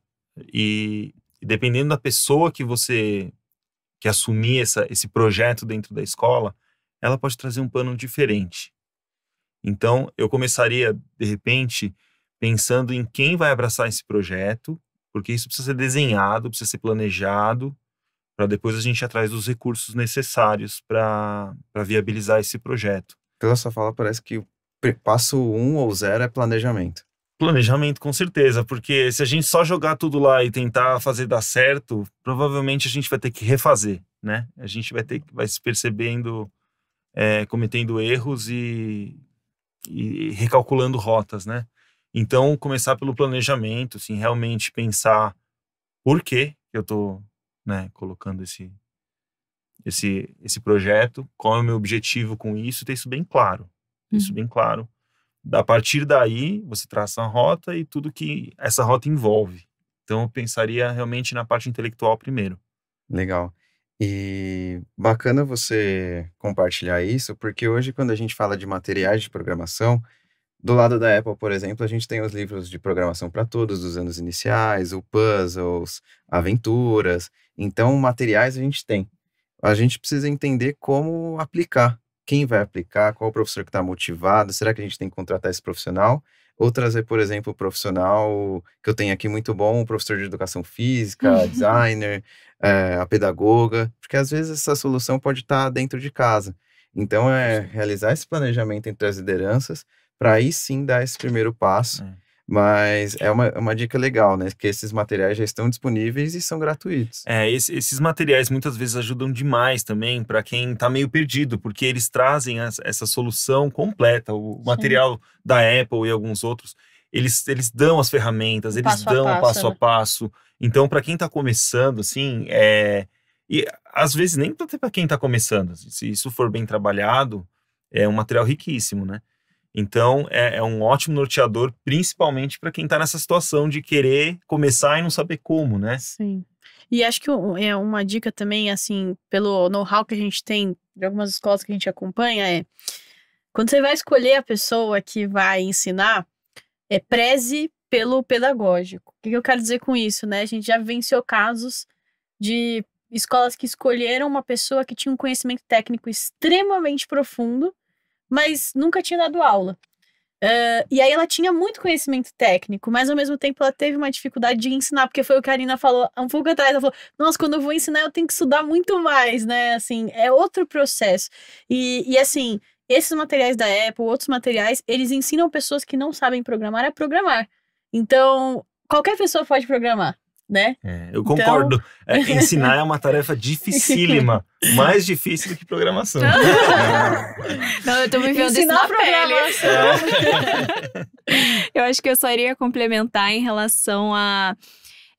E dependendo da pessoa que assumir esse projeto dentro da escola, ela pode trazer um plano diferente. Então, eu começaria, de repente, pensando em quem vai abraçar esse projeto, porque isso precisa ser desenhado, precisa ser planejado, para depois a gente ir atrás dos recursos necessários para viabilizar esse projeto. Pela sua fala, parece que o passo 1 ou 0 é planejamento. Planejamento, com certeza, porque se a gente só jogar tudo lá e tentar fazer dar certo, provavelmente a gente vai ter que refazer, né? A gente vai se percebendo, cometendo erros e recalculando rotas, né? Então, começar pelo planejamento, assim, realmente pensar por que eu tô, né, colocando esse projeto, qual é o meu objetivo com isso, ter isso bem claro. A partir daí, você traça a rota e tudo que essa rota envolve. Então, eu pensaria realmente na parte intelectual primeiro. Legal. E bacana você compartilhar isso, porque hoje, quando a gente fala de materiais de programação, do lado da Apple, por exemplo, a gente tem os livros de programação para todos dos anos iniciais, o Puzzles, Aventuras. Então, materiais a gente tem. A gente precisa entender como aplicar. Quem vai aplicar, qual o professor que está motivado, será que a gente tem que contratar esse profissional? Ou trazer, por exemplo, o profissional que eu tenho aqui muito bom, o professor de educação física, designer, a pedagoga, porque às vezes essa solução pode estar dentro de casa. Então, realizar esse planejamento entre as lideranças para aí sim dar esse primeiro passo. Mas é uma dica legal, né? Que esses materiais já estão disponíveis e são gratuitos. Esses materiais muitas vezes ajudam demais também para quem está meio perdido, porque eles trazem essa solução completa. O material da Apple e alguns outros, eles dão as ferramentas, eles dão o passo a passo. Então, para quem está começando, assim, e às vezes nem para quem está começando, se isso for bem trabalhado, é um material riquíssimo, né? Então, é um ótimo norteador, principalmente para quem está nessa situação de querer começar e não saber como, né? Sim. E acho que é uma dica também, assim, pelo know-how que a gente tem de algumas escolas que a gente acompanha, quando você vai escolher a pessoa que vai ensinar, preze pelo pedagógico. O que eu quero dizer com isso, né? A gente já vivenciou casos de escolas que escolheram uma pessoa que tinha um conhecimento técnico extremamente profundo, mas nunca tinha dado aula. E aí ela tinha muito conhecimento técnico, mas ao mesmo tempo ela teve uma dificuldade de ensinar, porque foi o que a Arina falou um pouco atrás, ela falou, nossa, quando eu vou ensinar eu tenho que estudar muito mais, né, assim, é outro processo. E assim, esses materiais da Apple, outros materiais, eles ensinam pessoas que não sabem programar a programar. Então, qualquer pessoa pode programar, né? Eu concordo. Ensinar é uma tarefa dificílima. Mais difícil do que programação. Não, eu tô vivendo isso na pele. Eu acho que eu só iria complementar em relação a...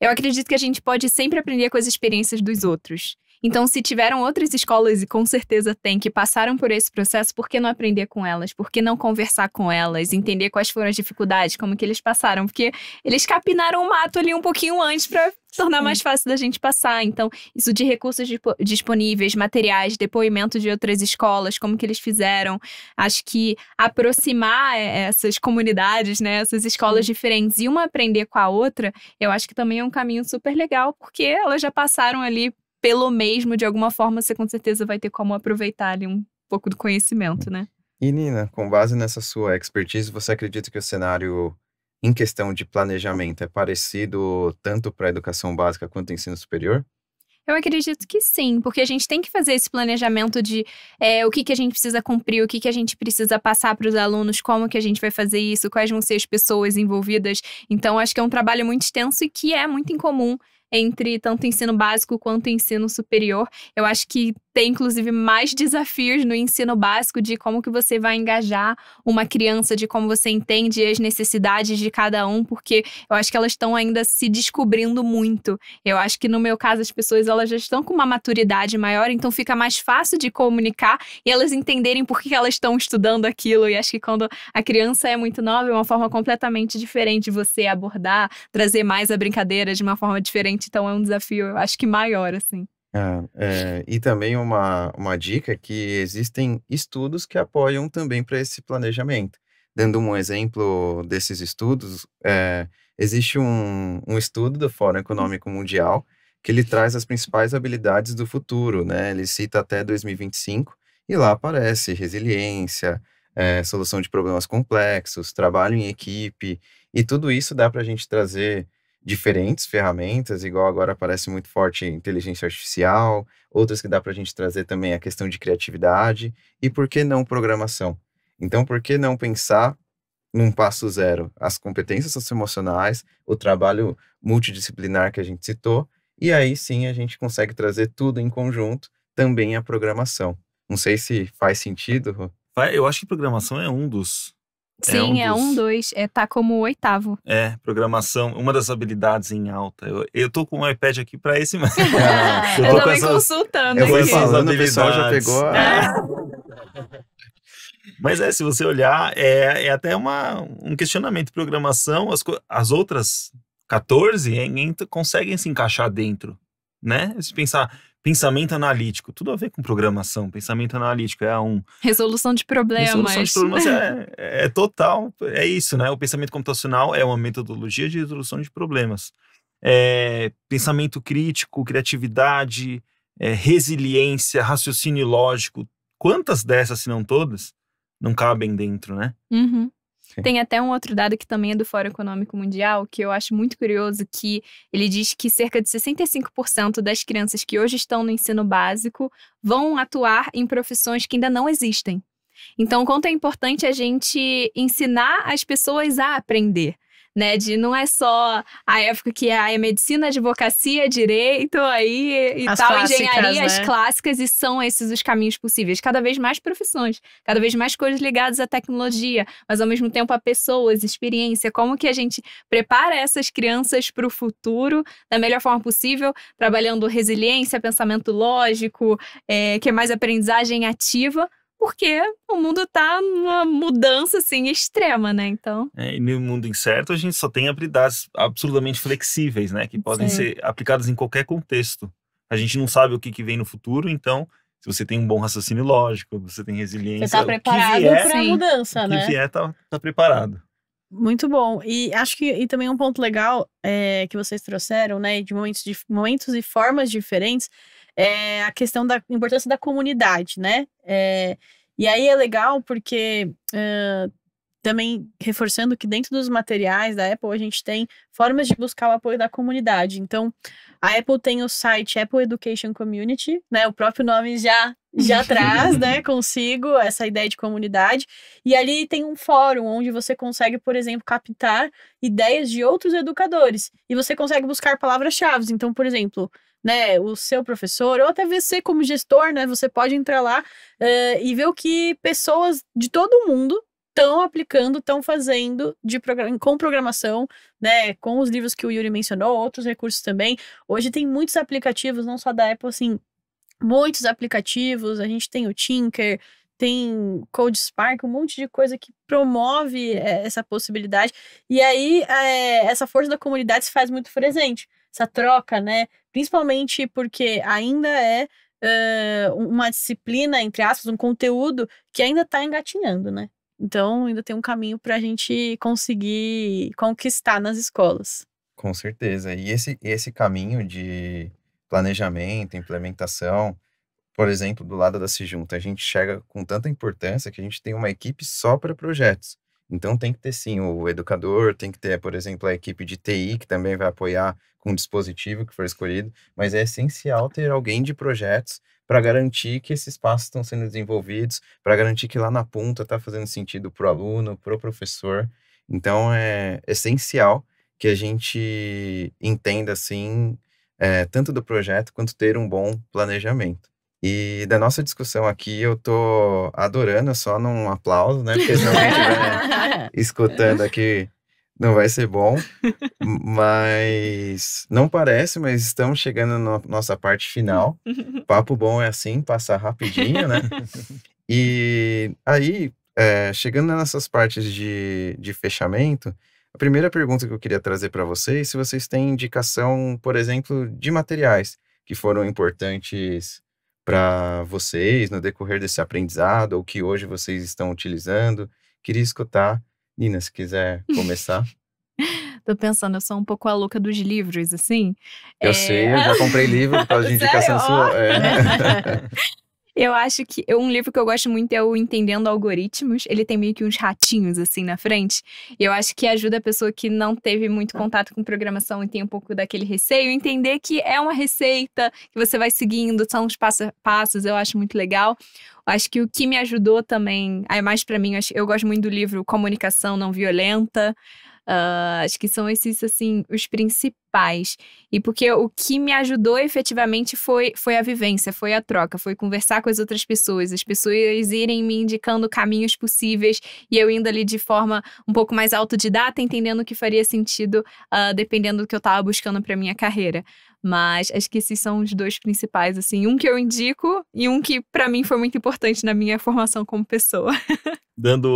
Eu acredito que a gente pode sempre aprender com as experiências dos outros. Então, se tiveram outras escolas, e com certeza tem, que passaram por esse processo, por que não aprender com elas? Por que não conversar com elas? Entender quais foram as dificuldades, como que eles passaram? Porque eles capinaram o mato ali um pouquinho antes para tornar mais fácil da gente passar. Então, isso de recursos disponíveis, materiais, depoimento de outras escolas, como que eles fizeram. Acho que aproximar essas comunidades, né, essas escolas diferentes e uma aprender com a outra, eu acho que também é um caminho super legal, porque elas já passaram ali pelo mesmo, de alguma forma, você com certeza vai ter como aproveitar ali um pouco do conhecimento, né? E Nina, com base nessa sua expertise, você acredita que o cenário em questão de planejamento é parecido tanto para a educação básica quanto ao ensino superior? Eu acredito que sim, porque a gente tem que fazer esse planejamento de o que a gente precisa cumprir, o que a gente precisa passar para os alunos, como que a gente vai fazer isso, quais vão ser as pessoas envolvidas. Então, acho que é um trabalho muito extenso e que é muito incomum entre tanto ensino básico quanto ensino superior. Eu acho que tem, inclusive, mais desafios no ensino básico de como que você vai engajar uma criança, de como você entende as necessidades de cada um, porque eu acho que elas estão ainda se descobrindo muito. Eu acho que, no meu caso, as pessoas elas já estão com uma maturidade maior, então fica mais fácil de comunicar e elas entenderem por que elas estão estudando aquilo. E acho que quando a criança é muito nova, é uma forma completamente diferente de você abordar, trazer mais a brincadeira de uma forma diferente. Então, é um desafio, eu acho que maior, assim. E também uma dica é que existem estudos que apoiam também para esse planejamento. Dando um exemplo desses estudos, existe um estudo do Fórum Econômico Mundial que ele traz as principais habilidades do futuro, né? Ele cita até 2025 e lá aparece resiliência, solução de problemas complexos, trabalho em equipe, e tudo isso dá para a gente trazer diferentes ferramentas, igual agora aparece muito forte inteligência artificial, outras que dá para a gente trazer também a questão de criatividade, e por que não programação? Então, por que não pensar num passo zero? As competências socioemocionais, o trabalho multidisciplinar que a gente citou, e aí sim a gente consegue trazer tudo em conjunto, também a programação. Não sei se faz sentido, Rô. Eu acho que programação é um dos... Sim, tá como o 8º. Programação, uma das habilidades em alta. Eu tô com o iPad aqui pra esse, mas... eu também consultando. Eu fui falando, o pessoal já pegou. Mas se você olhar, é até um questionamento de programação. As outras 14 conseguem se encaixar dentro, né? Se pensar... Pensamento analítico, tudo a ver com programação. Pensamento analítico resolução de problemas. Resolução de problemas é total, é isso, né? O pensamento computacional é uma metodologia de resolução de problemas. Pensamento crítico, criatividade, resiliência, raciocínio lógico. Quantas dessas, se não todas, não cabem dentro, né? Uhum. Tem até um outro dado que também é do Fórum Econômico Mundial, que eu acho muito curioso, que ele diz que cerca de 65% das crianças que hoje estão no ensino básico vão atuar em profissões que ainda não existem. Então, quanto é importante a gente ensinar as pessoas a aprender, né? Não é só a época que é medicina, advocacia, direito, aí e As tal, clássicas, engenharia, né? as clássicas, e são esses os caminhos possíveis. Cada vez mais profissões, cada vez mais coisas ligadas à tecnologia, mas ao mesmo tempo a pessoas, experiência, como que a gente prepara essas crianças para o futuro da melhor forma possível, trabalhando resiliência, pensamento lógico, que é mais aprendizagem ativa, porque o mundo tá numa mudança, assim, extrema, né? Então... E no mundo incerto, a gente só tem habilidades absolutamente flexíveis, né? Que podem ser aplicadas em qualquer contexto. A gente não sabe o que vem no futuro, então, se você tem um bom raciocínio lógico, você tem resiliência... Você tá preparado para a mudança, né? O que vier, tá preparado. Muito bom. E acho que também um ponto legal que vocês trouxeram, né? De momentos e formas diferentes, é a questão da importância da comunidade, né? E aí é legal porque também reforçando que dentro dos materiais da Apple a gente tem formas de buscar o apoio da comunidade. Então, a Apple tem o site Apple Education Community, né? O próprio nome já traz, né, consigo essa ideia de comunidade. E ali tem um fórum onde você consegue, por exemplo, captar ideias de outros educadores. E você consegue buscar palavras-chave. Então, por exemplo, né, o seu professor, ou até você como gestor, né, você pode entrar lá e ver o que pessoas de todo o mundo estão aplicando, estão fazendo com programação, né, com os livros que o Yuri mencionou, outros recursos também. Hoje tem muitos aplicativos, não só da Apple, assim, muitos aplicativos, a gente tem o Tinker, tem CodeSpark, um monte de coisa que promove essa possibilidade. E aí, essa força da comunidade se faz muito presente. Essa troca, né? Principalmente porque ainda é uma disciplina, entre aspas, um conteúdo que ainda está engatinhando, né? Então, ainda tem um caminho para a gente conseguir conquistar nas escolas. Com certeza. E esse caminho de planejamento, implementação, por exemplo, do lado da Sejunta, a gente chega com tanta importância que a gente tem uma equipe só para projetos. Então tem que ter sim o educador, tem que ter, por exemplo, a equipe de TI, que também vai apoiar com o dispositivo que for escolhido, mas é essencial ter alguém de projetos para garantir que esses passos estão sendo desenvolvidos, para garantir que lá na ponta está fazendo sentido para o aluno, para o professor. Então é essencial que a gente entenda assim, tanto do projeto quanto ter um bom planejamento. E da nossa discussão aqui, eu tô adorando, só num aplauso, né? Porque se alguém estiver escutando aqui, não vai ser bom. Mas não parece, mas estamos chegando na nossa parte final. Papo bom é assim, passar rapidinho, né? E aí, chegando nessas partes de fechamento, a primeira pergunta que eu queria trazer para vocês, se vocês têm indicação, por exemplo, de materiais que foram importantes para vocês no decorrer desse aprendizado, ou que hoje vocês estão utilizando. Queria escutar. Nina, se quiser começar. Tô pensando, eu sou um pouco a louca dos livros, assim. Eu sei, eu já comprei livro por causa de indicação sua. Eu acho que um livro que eu gosto muito é o Entendendo Algoritmos. Ele tem meio que uns ratinhos, assim, na frente. E eu acho que ajuda a pessoa que não teve muito contato com programação e tem um pouco daquele receio, entender que é uma receita que você vai seguindo, são os passos a passos, eu acho muito legal. Acho que o que me ajudou também, mais pra mim, eu gosto muito do livro Comunicação Não Violenta. Acho que são esses, assim, os principais. E porque o que me ajudou efetivamente foi a vivência, foi a troca, foi conversar com as outras pessoas, as pessoas irem me indicando caminhos possíveis e eu indo ali de forma um pouco mais autodidata, entendendo o que faria sentido, dependendo do que eu tava buscando pra minha carreira. Mas acho que esses são os dois principais, assim, um que eu indico e um que pra mim foi muito importante na minha formação como pessoa. Dando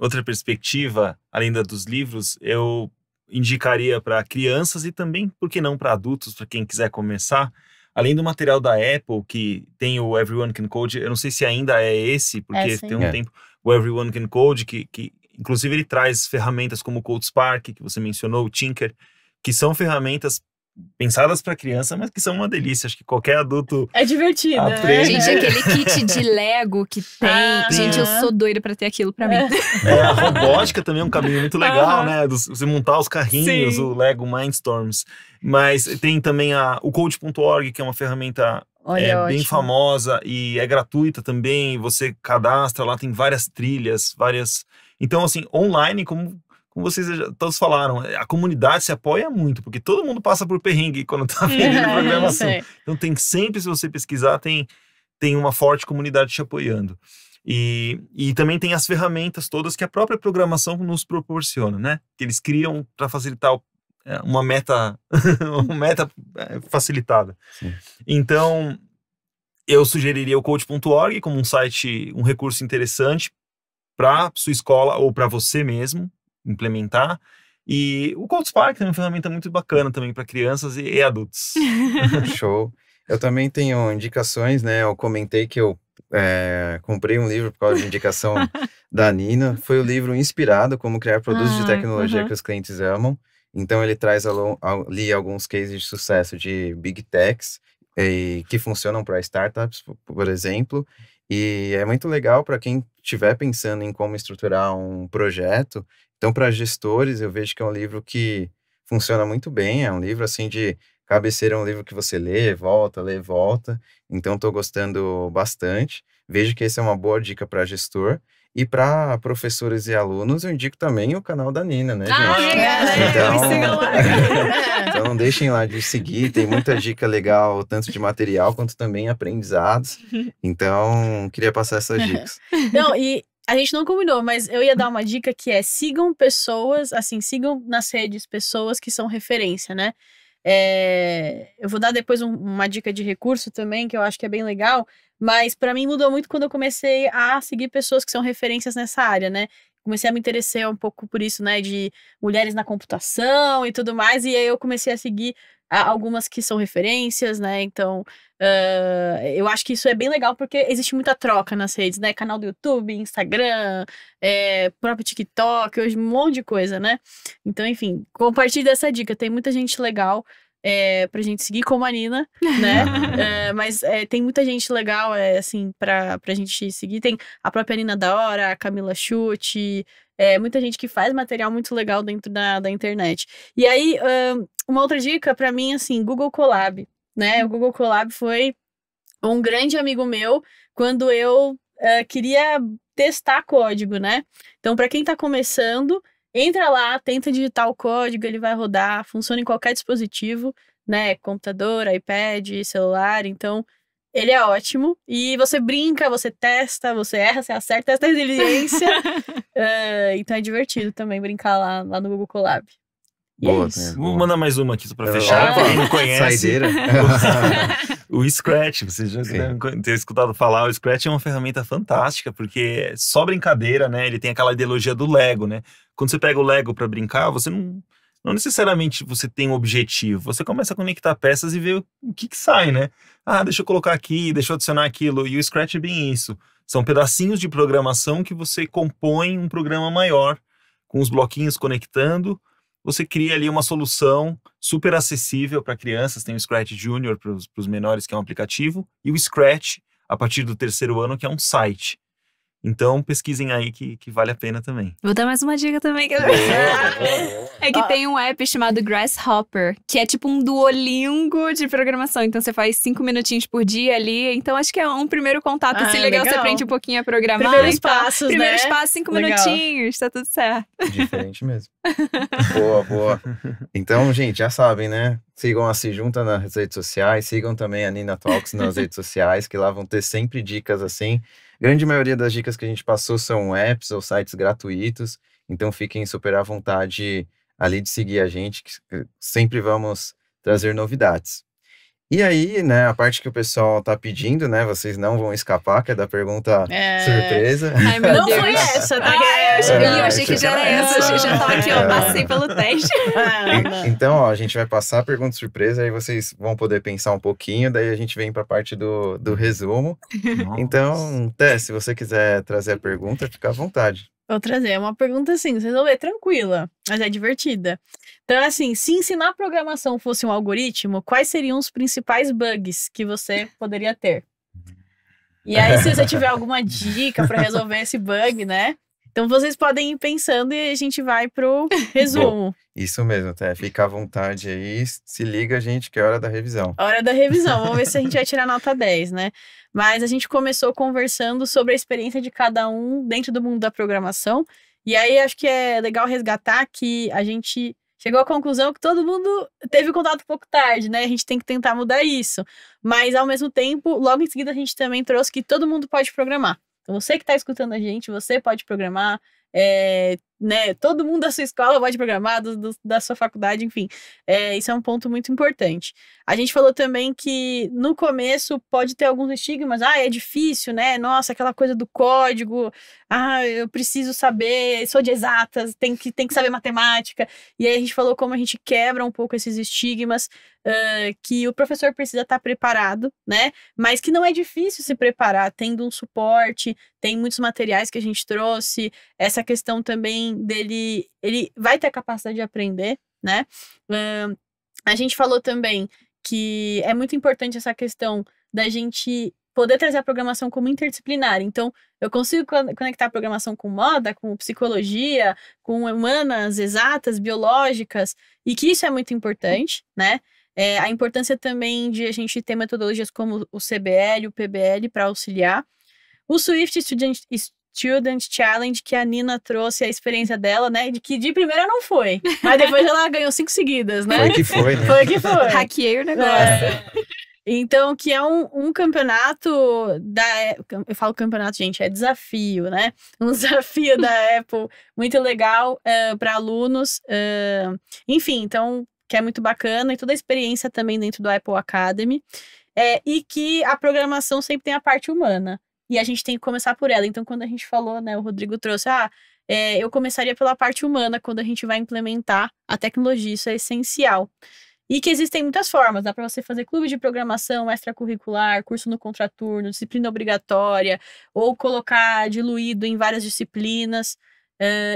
outra perspectiva, além da dos livros, eu indicaria para crianças e também, por que não, para adultos, para quem quiser começar. Além do material da Apple, que tem o Everyone Can Code, eu não sei se ainda é esse, porque tem um tempo, o Everyone Can Code, que inclusive ele traz ferramentas como o CodeSpark, que você mencionou, o Tinker, que são ferramentas pensadas para criança, mas que são uma delícia. Acho que qualquer adulto É divertido, né? aprende. Gente, aquele kit de Lego que tem. Gente, eu sou doida pra ter aquilo pra mim. A robótica também é um caminho muito legal, né? Você montar os carrinhos, Sim. o Lego Mindstorms. Mas tem também o Code.org, que é uma ferramenta Olha, bem ótimo. famosa e é gratuita também. Você cadastra lá, tem várias trilhas, várias... Então, assim, online, como vocês todos falaram, a comunidade se apoia muito, porque todo mundo passa por perrengue quando tá aprendendo programação. Sei. Então tem sempre, se você pesquisar, tem uma forte comunidade te apoiando. E também tem as ferramentas todas que a própria programação nos proporciona, né? Que eles criam para facilitar uma meta, uma meta facilitada. Sim. Então, eu sugeriria o Code.org como um site, um recurso interessante para sua escola ou para você mesmo implementar. E o CodeSpark é uma ferramenta muito bacana também para crianças e adultos. Show. Eu também tenho indicações, né? Eu comentei que eu comprei um livro por causa de indicação da Nina. Foi o livro inspirado como criar produtos de tecnologia que os clientes amam. Então ele traz ali alguns cases de sucesso de Big Techs que funcionam para startups, por exemplo. E é muito legal para quem estiver pensando em como estruturar um projeto. Então, para gestores, eu vejo que é um livro que funciona muito bem. É um livro, assim, de cabeceira, é um livro que você lê, volta. Então, estou gostando bastante. Vejo que essa é uma boa dica para gestor. E para professores e alunos, eu indico também o canal da Nina, né, gente? Obrigada. Me sigam lá. Então, não deixem lá de seguir. Tem muita dica legal, tanto de material quanto também aprendizados. Então, queria passar essas dicas. Não, e a gente não combinou, mas eu ia dar uma dica que é sigam pessoas, assim, sigam nas redes pessoas que são referência, né? Eu vou dar depois uma dica de recurso também, que eu acho que é bem legal, mas para mim mudou muito quando eu comecei a seguir pessoas que são referências nessa área, né? Comecei a me interessar um pouco por isso, né? De mulheres na computação e tudo mais, e aí eu comecei a seguir algumas que são referências, né? Então, eu acho que isso é bem legal porque existe muita troca nas redes, né? Canal do YouTube, Instagram, próprio TikTok, hoje um monte de coisa, né? Então, enfim, compartilhe dessa dica. Tem muita gente legal pra gente seguir, como a Nina, né? Mas tem muita gente legal, assim, pra gente seguir. Tem a própria Nina da Hora, a Camila Chute, muita gente que faz material muito legal dentro da internet. E aí, uma outra dica pra mim, assim, Google Colab, né? O Google Colab foi um grande amigo meu quando eu queria testar código, né? Então, pra quem tá começando, entra lá, tenta digitar o código, ele vai rodar, funciona em qualquer dispositivo, né? Computador, iPad, celular, então ele é ótimo. E você brinca, você testa, você erra, você acerta, testa resiliência. Então é divertido também brincar lá no Google Colab. E Boa, é isso. Vou mandar mais uma aqui só para fechar. Opa, Quem não conhece, saideira. o Scratch, vocês já devem ter escutado falar. O Scratch é uma ferramenta fantástica, porque é só brincadeira, né? Ele tem aquela ideologia do Lego, né? Quando você pega o Lego para brincar, você não necessariamente você tem um objetivo. Você começa a conectar peças e ver o que sai, né? Deixa eu colocar aqui, deixa eu adicionar aquilo. E o Scratch é bem isso. São pedacinhos de programação que você compõe um programa maior, com os bloquinhos conectando. Você cria ali uma solução super acessível para crianças. Tem o Scratch Junior para os menores, que é um aplicativo, e o Scratch, a partir do 3º ano, que é um site. Então, pesquisem aí que vale a pena também. Vou dar mais uma dica também. É que tem um app chamado Grasshopper, que é tipo um Duolingo de programação. Então, você faz 5 minutinhos por dia ali. Então, acho que é um primeiro contato. Se legal, você aprende um pouquinho a programar. Primeiros passos, Primeiros né? passos, 5 Legal. minutinhos. Tá tudo certo. Diferente mesmo. Boa. Então, gente, já sabem, né? Sigam a Se Junta nas redes sociais. Sigam também a Nina Talks nas redes sociais, que lá vão ter sempre dicas assim. Grande maioria das dicas que a gente passou são apps ou sites gratuitos. Então, fiquem super à vontade ali de seguir a gente, que sempre vamos trazer novidades. E aí, né, a parte que o pessoal tá pedindo, né, vocês não vão escapar, que é da pergunta surpresa. Ai, meu Não Deus. foi essa, tá? Eu achei que já era essa. Eu já tava aqui, ó, passei pelo teste. Então, ó, a gente vai passar a pergunta surpresa, aí vocês vão poder pensar um pouquinho, daí a gente vem pra parte do resumo. Nossa. Então, Té, se você quiser trazer a pergunta, fica à vontade. Vou trazer. É uma pergunta assim, vocês vão ver, tranquila, mas é divertida. Então, assim, se ensinar programação fosse um algoritmo, quais seriam os principais bugs que você poderia ter? E aí, se você tiver alguma dica para resolver esse bug, né? Então, vocês podem ir pensando e a gente vai pro resumo. Isso mesmo, Té. Fica à vontade aí. Se liga, gente, que é hora da revisão. Hora da revisão. Vamos ver se a gente vai tirar nota 10, né? Mas a gente começou conversando sobre a experiência de cada um dentro do mundo da programação. E aí, acho que é legal resgatar que a gente chegou à conclusão que todo mundo teve contato um pouco tarde, né? A gente tem que tentar mudar isso. Mas, ao mesmo tempo, logo em seguida, a gente também trouxe que todo mundo pode programar. Então, você que está escutando a gente, você pode programar, né? Todo mundo da sua escola pode programar, da sua faculdade, enfim. Isso é um ponto muito importante. A gente falou também que no começo pode ter alguns estigmas. É difícil, né? Nossa, aquela coisa do código. Eu preciso saber, sou de exatas, tem que saber matemática. E aí a gente falou como a gente quebra um pouco esses estigmas, que o professor precisa estar preparado, né? Mas que não é difícil se preparar, tendo um suporte, tem muitos materiais que a gente trouxe, essa questão também dele, ele vai ter a capacidade de aprender, né? A gente falou também que é muito importante essa questão da gente poder trazer a programação como interdisciplinar. Então, eu consigo conectar a programação com moda, com psicologia, com humanas, exatas, biológicas, e que isso é muito importante, né? A importância também de a gente ter metodologias como o CBL, o PBL para auxiliar. O Swift Student Challenge, que a Nina trouxe a experiência dela, né? De que de primeira não foi, mas depois ela ganhou 5 seguidas, né? Foi que foi, né? Foi que foi. Hackeei o negócio. Então, que é um campeonato eu falo campeonato, gente, é desafio, né? Um desafio da Apple muito legal para alunos. Enfim, então, que é muito bacana, e toda a experiência também dentro do Apple Academy. E que a programação sempre tem a parte humana. E a gente tem que começar por ela. Então, quando a gente falou, né, o Rodrigo trouxe, eu começaria pela parte humana quando a gente vai implementar a tecnologia. Isso é essencial. E que existem muitas formas. Dá para você fazer clube de programação extracurricular, curso no contraturno, disciplina obrigatória, ou colocar diluído em várias disciplinas.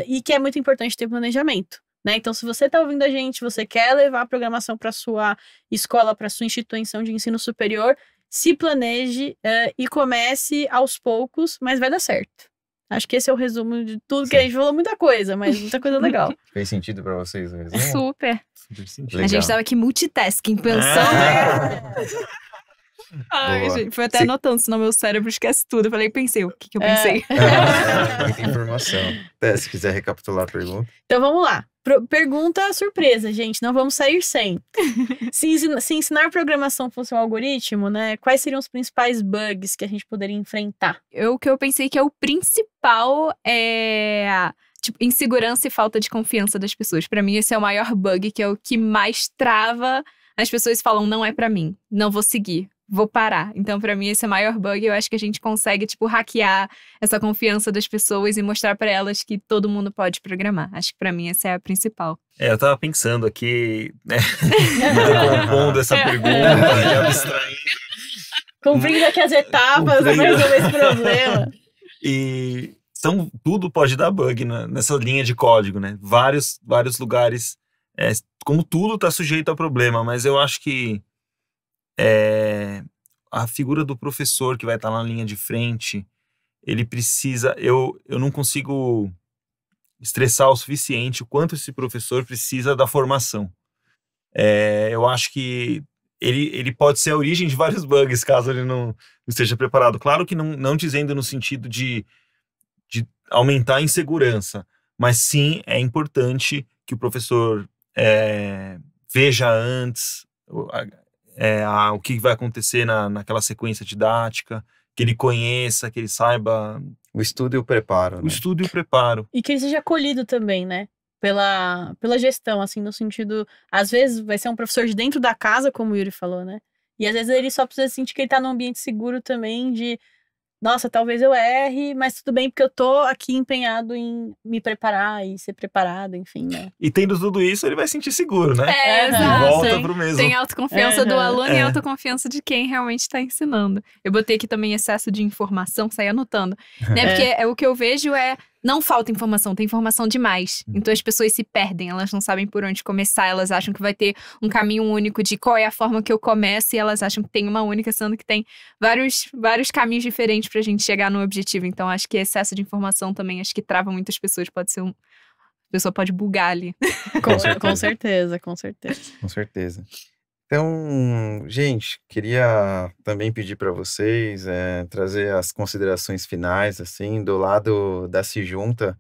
E que é muito importante ter planejamento, né? Então, se você está ouvindo a gente, você quer levar a programação para sua escola, para sua instituição de ensino superior, se planeje e comece aos poucos, mas vai dar certo. Acho que esse é o resumo de tudo. Sim. Que a gente falou muita coisa, mas muita coisa legal. Fez sentido pra vocês o resumo? Super. Sentido. A gente tava aqui multitasking, pensando. Ai, gente, foi até anotando, senão meu cérebro esquece tudo. Eu pensei, o que eu pensei? Muita informação. Se quiser recapitular a pergunta. Então vamos lá. Pergunta surpresa, gente. Não vamos sair sem. Se ensinar programação fosse um algoritmo, né? Quais seriam os principais bugs que a gente poderia enfrentar? O que eu pensei que é o principal é tipo, insegurança e falta de confiança das pessoas. Pra mim, esse é o maior bug, que é o que mais trava. As pessoas falam, não é pra mim, não vou seguir, vou parar. Então, pra mim, esse é o maior bug. Eu acho que a gente consegue, tipo, hackear essa confiança das pessoas e mostrar pra elas que todo mundo pode programar. Acho que pra mim, essa é a principal. Eu tava pensando aqui, né? Compondo essa pergunta e abstraindo. Cumprindo aqui as etapas pra resolver esse problema. E tudo pode dar bug nessa linha de código, né? Vários lugares, como tudo tá sujeito a problema, mas eu acho que a figura do professor que vai estar na linha de frente, ele precisa, eu não consigo estressar o suficiente o quanto esse professor precisa da formação. Eu acho que ele pode ser a origem de vários bugs, caso ele não esteja preparado. Claro que não dizendo no sentido de aumentar a insegurança, mas sim é importante que o professor veja antes o que vai acontecer naquela sequência didática, que ele conheça, que ele saiba. O estudo e o preparo. O estudo e o preparo. E que ele seja acolhido também, né? Pela gestão, assim, no sentido... Às vezes vai ser um professor de dentro da casa, como o Yuri falou, né? E às vezes ele só precisa sentir que ele tá num ambiente seguro também de... Nossa, talvez eu erre, mas tudo bem, porque eu tô aqui empenhado em me preparar e ser preparado, enfim, né? E tendo tudo isso, ele vai sentir seguro, né? Exato. Volta pro mesmo. Tem autoconfiança do aluno e autoconfiança de quem realmente está ensinando. Eu botei aqui também excesso de informação, saí anotando. Né? Porque o que eu vejo não falta informação, tem informação demais. Então as pessoas se perdem, elas não sabem por onde começar, elas acham que vai ter um caminho único de qual é a forma que eu começo, e elas acham que tem uma única, sendo que tem vários caminhos diferentes pra gente chegar no objetivo. Então acho que excesso de informação também, acho que trava muitas pessoas, pode ser a pessoa pode bugar ali. Com certeza, com certeza. Com certeza. Então, gente, queria também pedir para vocês trazer as considerações finais, assim, do lado da Se Junta.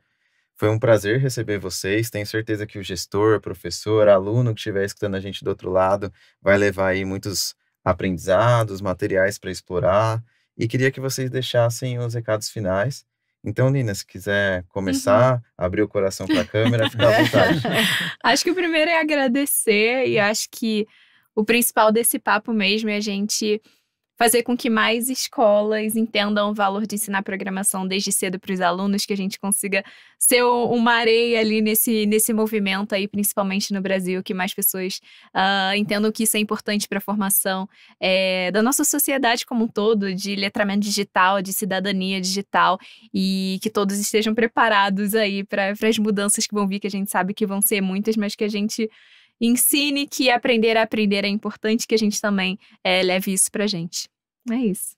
Foi um prazer receber vocês. Tenho certeza que o gestor, professor, aluno que estiver escutando a gente do outro lado vai levar aí muitos aprendizados, materiais para explorar. E queria que vocês deixassem os recados finais. Então, Nina, se quiser começar, abrir o coração para a câmera, fica à vontade. Acho que o primeiro é agradecer, e acho que o principal desse papo mesmo é a gente fazer com que mais escolas entendam o valor de ensinar programação desde cedo para os alunos, que a gente consiga ser uma areia ali nesse movimento aí, principalmente no Brasil, que mais pessoas entendam que isso é importante para a formação da nossa sociedade como um todo, de letramento digital, de cidadania digital, e que todos estejam preparados aí para as mudanças que vão vir, que a gente sabe que vão ser muitas, mas que a gente ensine que aprender a aprender é importante, que a gente também leve isso pra gente. É isso.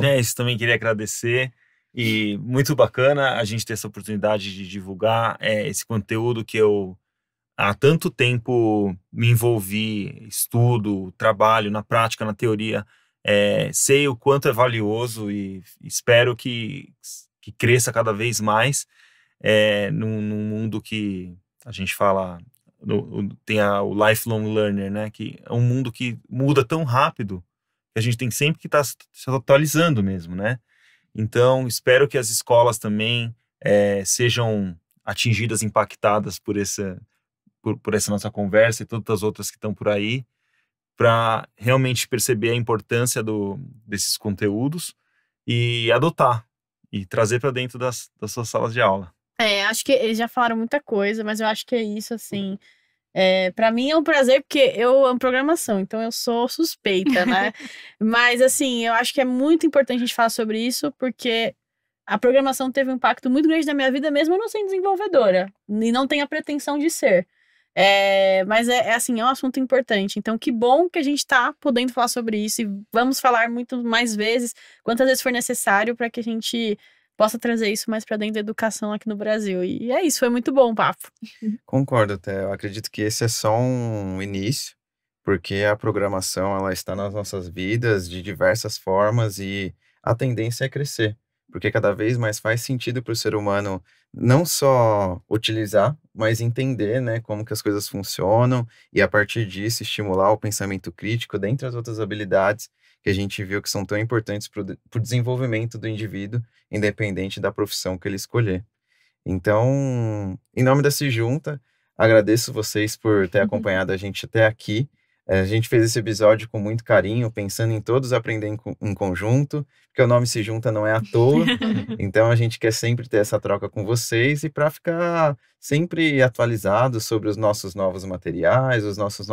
É isso, também queria agradecer. E muito bacana a gente ter essa oportunidade de divulgar esse conteúdo que eu há tanto tempo me envolvi, estudo, trabalho na prática, na teoria. Sei o quanto é valioso e espero que cresça cada vez mais num mundo que a gente fala... tem o lifelong learner, né? Que é um mundo que muda tão rápido que a gente tem sempre que estar se atualizando mesmo, né? Então, espero que as escolas também sejam atingidas, impactadas por essa nossa conversa e todas as outras que estão por aí, para realmente perceber a importância desses conteúdos e adotar e trazer para dentro das suas salas de aula. Acho que eles já falaram muita coisa, mas eu acho que é isso, assim. Pra mim é um prazer, porque eu amo programação, então eu sou suspeita, né? Mas, assim, eu acho que é muito importante a gente falar sobre isso, porque a programação teve um impacto muito grande na minha vida, mesmo eu não sendo desenvolvedora, e não tenho a pretensão de ser. Mas assim, é um assunto importante. Então, que bom que a gente tá podendo falar sobre isso, e vamos falar muito mais vezes, quantas vezes for necessário, para que a gente possa trazer isso mais para dentro da educação aqui no Brasil. E é isso, foi muito bom o papo. Concordo, até. Eu acredito que esse é só um início, porque a programação ela está nas nossas vidas de diversas formas e a tendência é crescer, porque cada vez mais faz sentido para o ser humano não só utilizar, mas entender, né, como que as coisas funcionam e a partir disso estimular o pensamento crítico, dentre as outras habilidades que a gente viu que são tão importantes para o desenvolvimento do indivíduo, independente da profissão que ele escolher. Então, em nome da Se Junta, agradeço vocês por ter acompanhado a gente até aqui. A gente fez esse episódio com muito carinho, pensando em todos aprender em conjunto, porque o nome Se Junta não é à toa. Então, a gente quer sempre ter essa troca com vocês e para ficar sempre atualizado sobre os nossos novos materiais, os nossos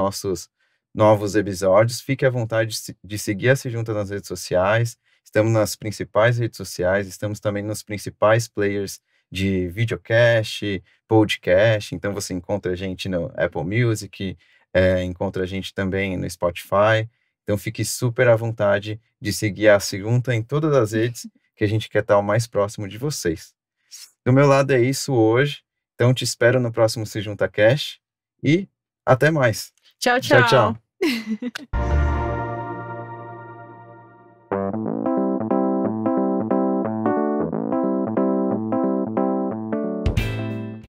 novos episódios, fique à vontade de seguir a Se Junta nas redes sociais. Estamos nas principais redes sociais, estamos também nos principais players de videocast, podcast. Então você encontra a gente no Apple Music, encontra a gente também no Spotify. Então fique super à vontade de seguir a Se Junta em todas as redes, que a gente quer estar o mais próximo de vocês. Do meu lado é isso hoje. Então te espero no próximo Se Junta Cast e até mais. Tchau, tchau. Tchau, tchau.